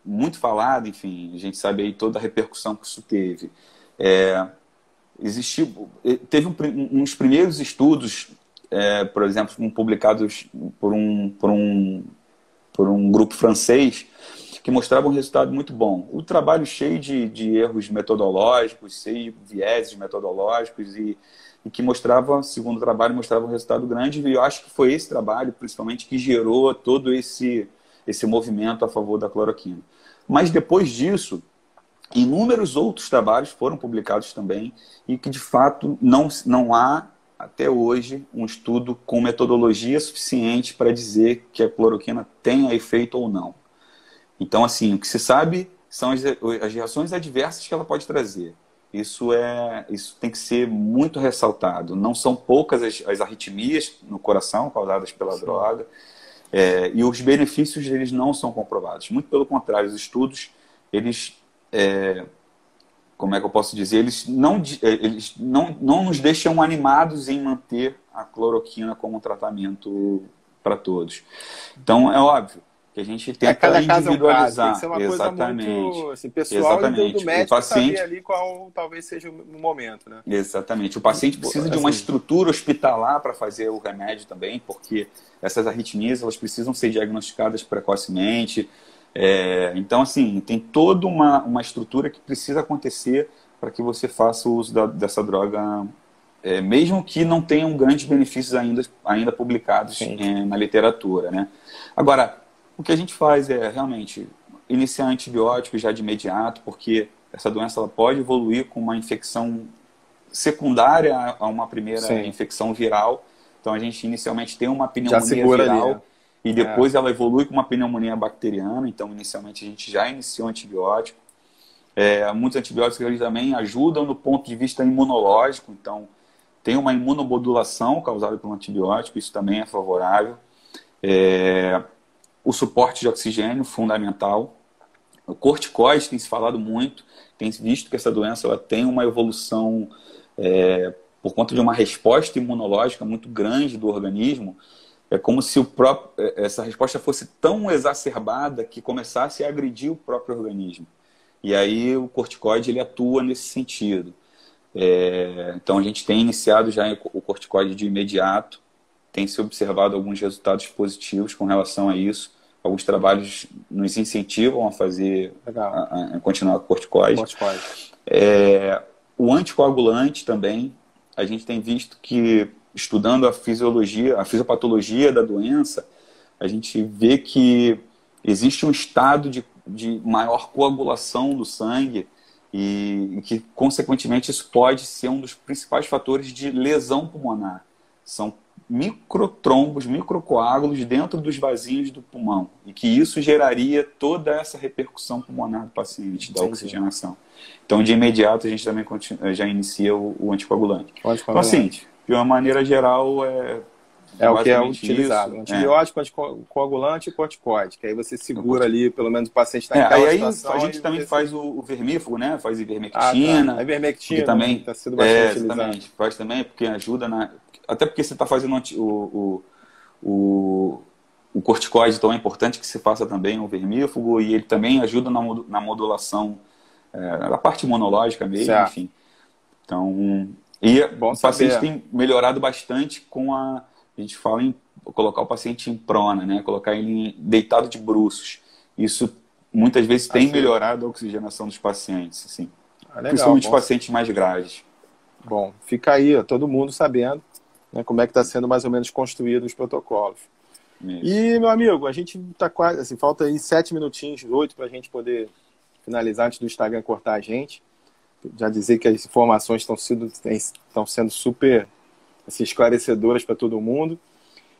muito falada, enfim, a gente sabe aí toda a repercussão que isso teve. Teve uns primeiros estudos, por exemplo, publicados por um grupo francês, que mostravam um resultado muito bom. O trabalho cheio de erros metodológicos, cheio de vieses metodológicos e que mostrava, segundo o trabalho, mostrava um resultado grande, e eu acho que foi esse trabalho, principalmente, que gerou todo esse movimento a favor da cloroquina. Mas depois disso, inúmeros outros trabalhos foram publicados também, e que, de fato, não há, até hoje, um estudo com metodologia suficiente para dizer que a cloroquina tenha efeito ou não. Então, assim, o que se sabe são as reações adversas que ela pode trazer. Isso tem que ser muito ressaltado. Não são poucas as arritmias no coração causadas pela droga, e os benefícios deles não são comprovados. Muito pelo contrário, os estudos, como é que eu posso dizer, eles não nos deixam animados em manter a cloroquina como um tratamento para todos. Então, é óbvio que a gente tenta individualizar. Tem que ser uma coisa muito assim, pessoal e do médico saber ali qual talvez seja o momento. Né? Exatamente. O paciente precisa de uma estrutura hospitalar para fazer o remédio também, porque essas arritmias elas precisam ser diagnosticadas precocemente. Então, assim, tem toda uma estrutura que precisa acontecer para que você faça o uso dessa droga, mesmo que não tenham grandes benefícios ainda publicados na literatura. Né? Agora, o que a gente faz é realmente iniciar antibióticos já de imediato, porque essa doença ela pode evoluir com uma infecção secundária a uma primeira infecção viral. Então, a gente inicialmente tem uma pneumonia viral, né? E depois ela evolui com uma pneumonia bacteriana. Então, inicialmente, a gente já iniciou antibiótico. Muitos antibióticos eles também ajudam no ponto de vista imunológico. Então, tem uma imunomodulação causada pelo antibiótico, isso também é favorável. O suporte de oxigênio, fundamental. O corticoide tem se falado muito, tem se visto que essa doença ela tem uma evolução por conta de uma resposta imunológica muito grande do organismo. É como se essa resposta fosse tão exacerbada que começasse a agredir o próprio organismo. E aí o corticoide ele atua nesse sentido. Então a gente tem iniciado já o corticoide de imediato, tem se observado alguns resultados positivos com relação a isso. alguns trabalhos nos incentivam a fazer, Legal. a continuar com corticoide. Corticoide. O anticoagulante também, a gente tem visto que, estudando a fisiologia, a fisiopatologia da doença, a gente vê que existe um estado de maior coagulação do sangue e que, consequentemente, isso pode ser um dos principais fatores de lesão pulmonar. São microtrombos, microcoágulos dentro dos vasinhos do pulmão e que isso geraria toda essa repercussão pulmonar do paciente, da oxigenação. Então, de imediato, a gente também já inicia o anticoagulante. Então, assim, de uma maneira geral, é o que é utilizado. Isso. Antibiótico, anticoagulante e corticoide, que aí você segura ali, pelo menos o paciente está naquela situação. A gente também faz o vermífugo, né? Faz ivermectina. A ivermectina também está sendo bastante utilizado. Faz também, porque ajuda na... Até porque você está fazendo o corticoide, então é importante que se faça também o vermífugo e ele também ajuda na modulação da parte imunológica mesmo, certo. Enfim. Então, e o paciente tem melhorado bastante com a gente fala em colocar o paciente em prona, né? Colocar ele deitado de bruços. Isso muitas vezes tem melhorado a oxigenação dos pacientes, assim. Legal, principalmente os pacientes mais graves. Bom, fica aí, ó, todo mundo sabendo, né, como é que está sendo mais ou menos construído os protocolos. Isso. E, meu amigo, a gente está quase, assim, falta aí 7 minutinhos, 8 para a gente poder finalizar antes do Instagram cortar a gente. Já dizer que as informações estão sendo super assim, esclarecedoras para todo mundo.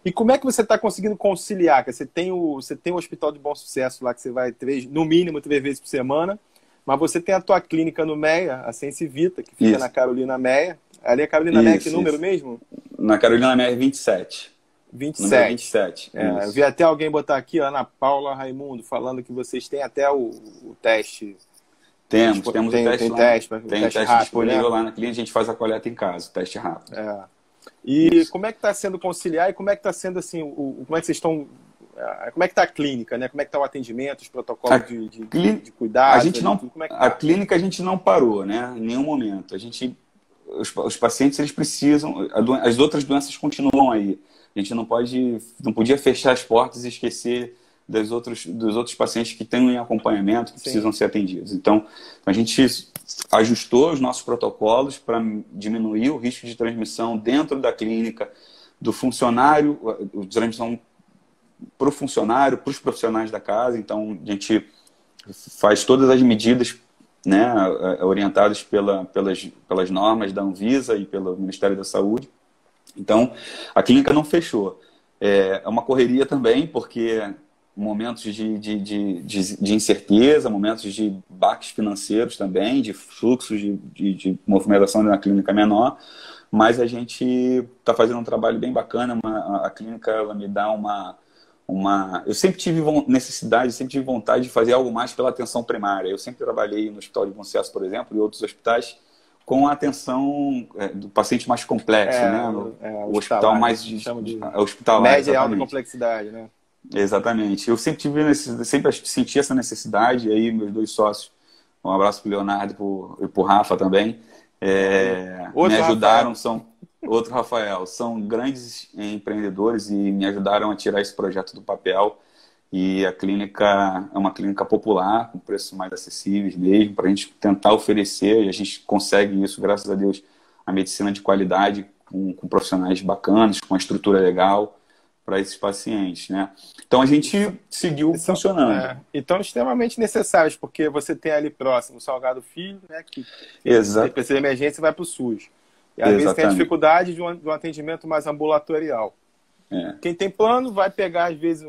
E como é que você está conseguindo conciliar? Que você tem o Hospital de Bom Sucesso lá, que você vai no mínimo 3 vezes por semana, mas você tem a tua clínica no Meia, a Sense Vita, que fica na Carolina Meia. Ali é Carolina Meia, que número mesmo? Na Carolina Meia 27. 27. 27. Eu vi até alguém botar aqui, Ana Paula Raimundo, falando que vocês têm até o teste. Temos o teste. Tem teste rápido, disponível, né? lá na clínica, a gente faz a coleta em casa, o teste rápido. E como é que está sendo conciliar e como é que está sendo assim, como é que vocês estão... Como é que está a clínica, né? Como é que está o atendimento, os protocolos de cuidado? A clínica a gente não parou, né? Em nenhum momento. Os pacientes, eles precisam... As outras doenças continuam aí. A gente não podia fechar as portas e esquecer dos outros pacientes que têm acompanhamento, que precisam ser atendidos. Então, a gente ajustou os nossos protocolos para diminuir o risco de transmissão dentro da clínica, do funcionário, transmissão para o funcionário, para os profissionais da casa. Então, a gente faz todas as medidas, né, orientadas pelas normas da Anvisa e pelo Ministério da Saúde. Então, a clínica não fechou. É uma correria também, porque momentos de incerteza, momentos de baques financeiros também, de fluxos de movimentação na clínica menor, mas a gente está fazendo um trabalho bem bacana. A clínica, ela me dá eu sempre tive necessidade, sempre tive vontade de fazer algo mais pela atenção primária. Eu sempre trabalhei no Hospital de Bom Sucesso, por exemplo, e outros hospitais, com a atenção do paciente mais complexo, né? O hospital mais hospitalar, média e alta complexidade, né? Exatamente. Eu sempre senti essa necessidade, e aí meus 2 sócios, um abraço para o Leonardo e para o Rafa também, me ajudaram, outro Rafael, são grandes empreendedores e me ajudaram a tirar esse projeto do papel. E a clínica é uma clínica popular, com preços mais acessíveis mesmo, para a gente tentar oferecer, e a gente consegue isso, graças a Deus, a medicina de qualidade, com profissionais bacanas, com uma estrutura legal para esses pacientes, né? Então a gente seguiu funcionando. Então, extremamente necessários, porque você tem ali próximo o Salgado Filho, né, que precisa de emergência e vai para o SUS. E às vezes tem a dificuldade de um atendimento mais ambulatorial. Quem tem plano vai pegar, às vezes,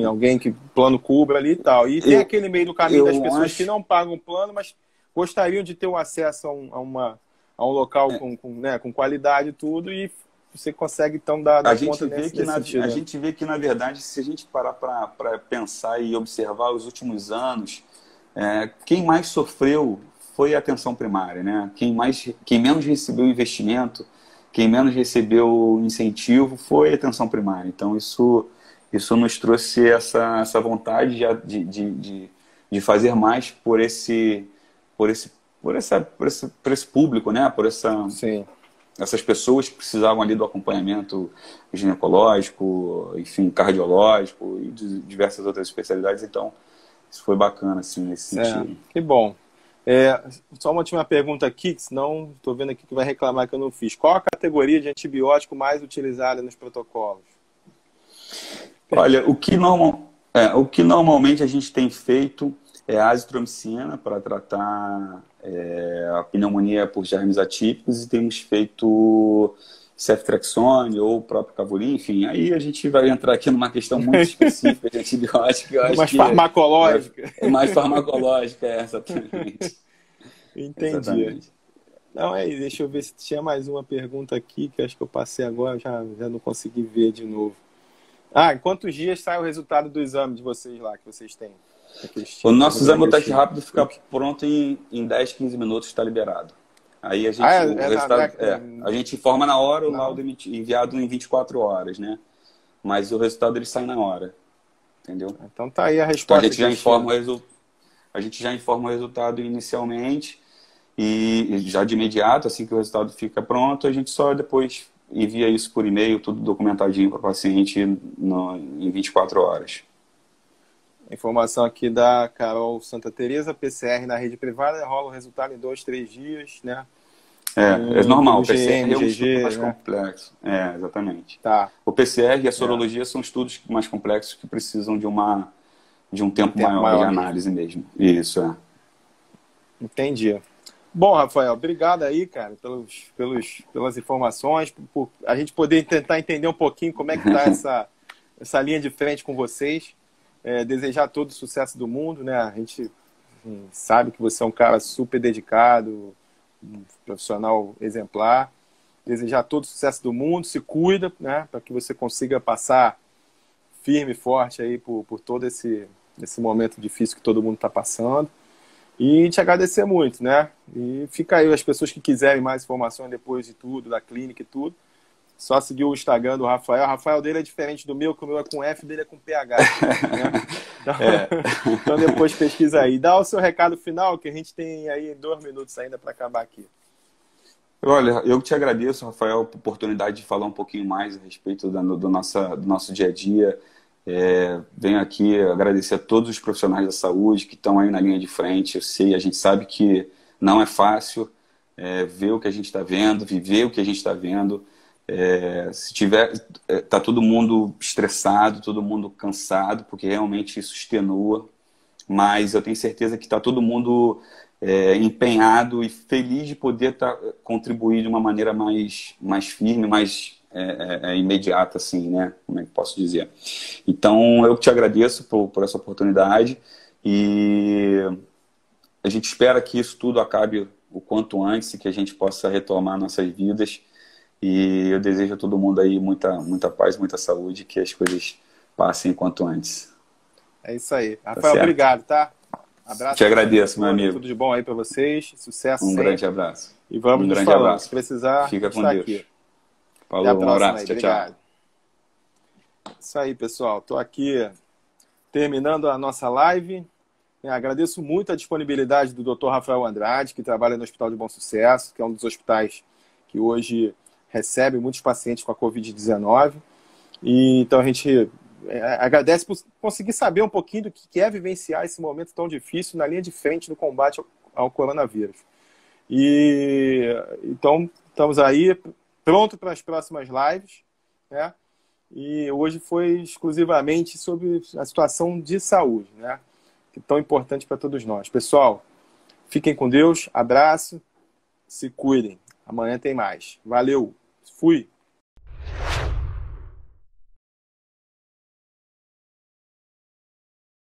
alguém que plano cubra ali e tal. E tem aquele meio do caminho das pessoas que não pagam plano, mas gostariam de ter o acesso a um local com qualidade e tudo, e você consegue, então, dar conta desse sentido. A gente vê que, na verdade, se a gente parar para pensar e observar os últimos anos, quem mais sofreu foi a atenção primária, né? Quem menos recebeu investimento, quem menos recebeu incentivo foi a atenção primária. Então, isso nos trouxe essa vontade de fazer mais por esse público, né? Por essa... Sim. essas pessoas que precisavam ali do acompanhamento ginecológico, enfim, cardiológico e de diversas outras especialidades. Então, isso foi bacana, assim, nesse sentido. Que bom. Só uma última pergunta aqui, que senão estou vendo aqui que vai reclamar que eu não fiz. Qual a categoria de antibiótico mais utilizada nos protocolos? Olha, o que normalmente a gente tem feito é a azitromicina para tratar a pneumonia por germes atípicos, e temos feito ceftriaxone ou o próprio Cavulim, enfim. Aí a gente vai entrar aqui numa questão muito específica de antibiótico. Eu acho mais que farmacológica. É mais farmacológica, exatamente. Entendi. Exatamente. Não, deixa eu ver se tinha mais uma pergunta aqui, que acho que eu passei agora, já não consegui ver de novo. Em quantos dias sai o resultado do exame de vocês lá, que vocês têm? O nosso exame, o teste rápido, fica pronto em 10, 15 minutos, está liberado. Aí a gente, a gente informa na hora, o laudo enviado em 24 horas, né? Mas o resultado ele sai na hora, entendeu? Então tá aí a resposta. Então a gente já informa o resultado inicialmente e já de imediato, assim que o resultado fica pronto, a gente só depois envia isso por e-mail, tudo documentadinho para o paciente em 24 horas. Informação aqui da Carol Santa Teresa, PCR na rede privada, rola o resultado em 2, 3 dias, né? É normal, o PCR é um GG, estudo mais né? complexo. Exatamente. Tá. O PCR e a sorologia são estudos mais complexos que precisam de um tempo maior de análise mesmo. Isso, Entendi. Bom, Rafael, obrigado aí, cara, pelas informações, por a gente poder tentar entender um pouquinho como é que está essa linha de frente com vocês. Desejar todo o sucesso do mundo, né? A gente sabe que você é um cara super dedicado, um profissional exemplar. Desejar todo o sucesso do mundo, se cuida, né? Para que você consiga passar firme e forte aí por todo esse momento difícil que todo mundo está passando. E te agradecer muito, né? E fica aí as pessoas que quiserem mais informações depois de tudo, da clínica e tudo. Só seguir o Instagram do Rafael. O Rafael dele é diferente do meu, que o meu é com F, dele é com PH. Né? Então depois pesquisa aí. Dá o seu recado final, que a gente tem aí 2 minutos ainda para acabar aqui. Olha, eu te agradeço, Rafael, a oportunidade de falar um pouquinho mais a respeito do nosso dia a dia. Venho aqui agradecer a todos os profissionais da saúde que estão aí na linha de frente. A gente sabe que não é fácil ver o que a gente está vendo, viver o que a gente está vendo. Tá todo mundo estressado, todo mundo cansado, porque realmente isso extenua, mas eu tenho certeza que está todo mundo empenhado e feliz de poder contribuir de uma maneira mais firme, mais imediata, assim, né? Como é que posso dizer? Então, eu te agradeço por essa oportunidade e a gente espera que isso tudo acabe o quanto antes e que a gente possa retomar nossas vidas. E eu desejo a todo mundo aí muita paz, muita saúde, que as coisas passem quanto antes. É isso aí. Rafael, obrigado, tá? Abraço. Te agradeço, meu amigo. Tudo de bom aí para vocês. Sucesso sempre. Grande abraço. E vamos nos falando. Se precisar, fica com Deus. Aqui. Falou, um abraço. Aí. Tchau. Isso aí, pessoal. Estou aqui terminando a nossa live. Agradeço muito a disponibilidade do Dr. Rafael Andrade, que trabalha no Hospital de Bom Sucesso, que é um dos hospitais que hoje recebe muitos pacientes com a Covid-19. E então a gente agradece por conseguir saber um pouquinho do que é vivenciar esse momento tão difícil na linha de frente do combate ao coronavírus. E então estamos aí pronto para as próximas lives, né? E hoje foi exclusivamente sobre a situação de saúde, né? Que é tão importante para todos nós. Pessoal, fiquem com Deus, abraço, se cuidem. Amanhã tem mais. Valeu! Fui!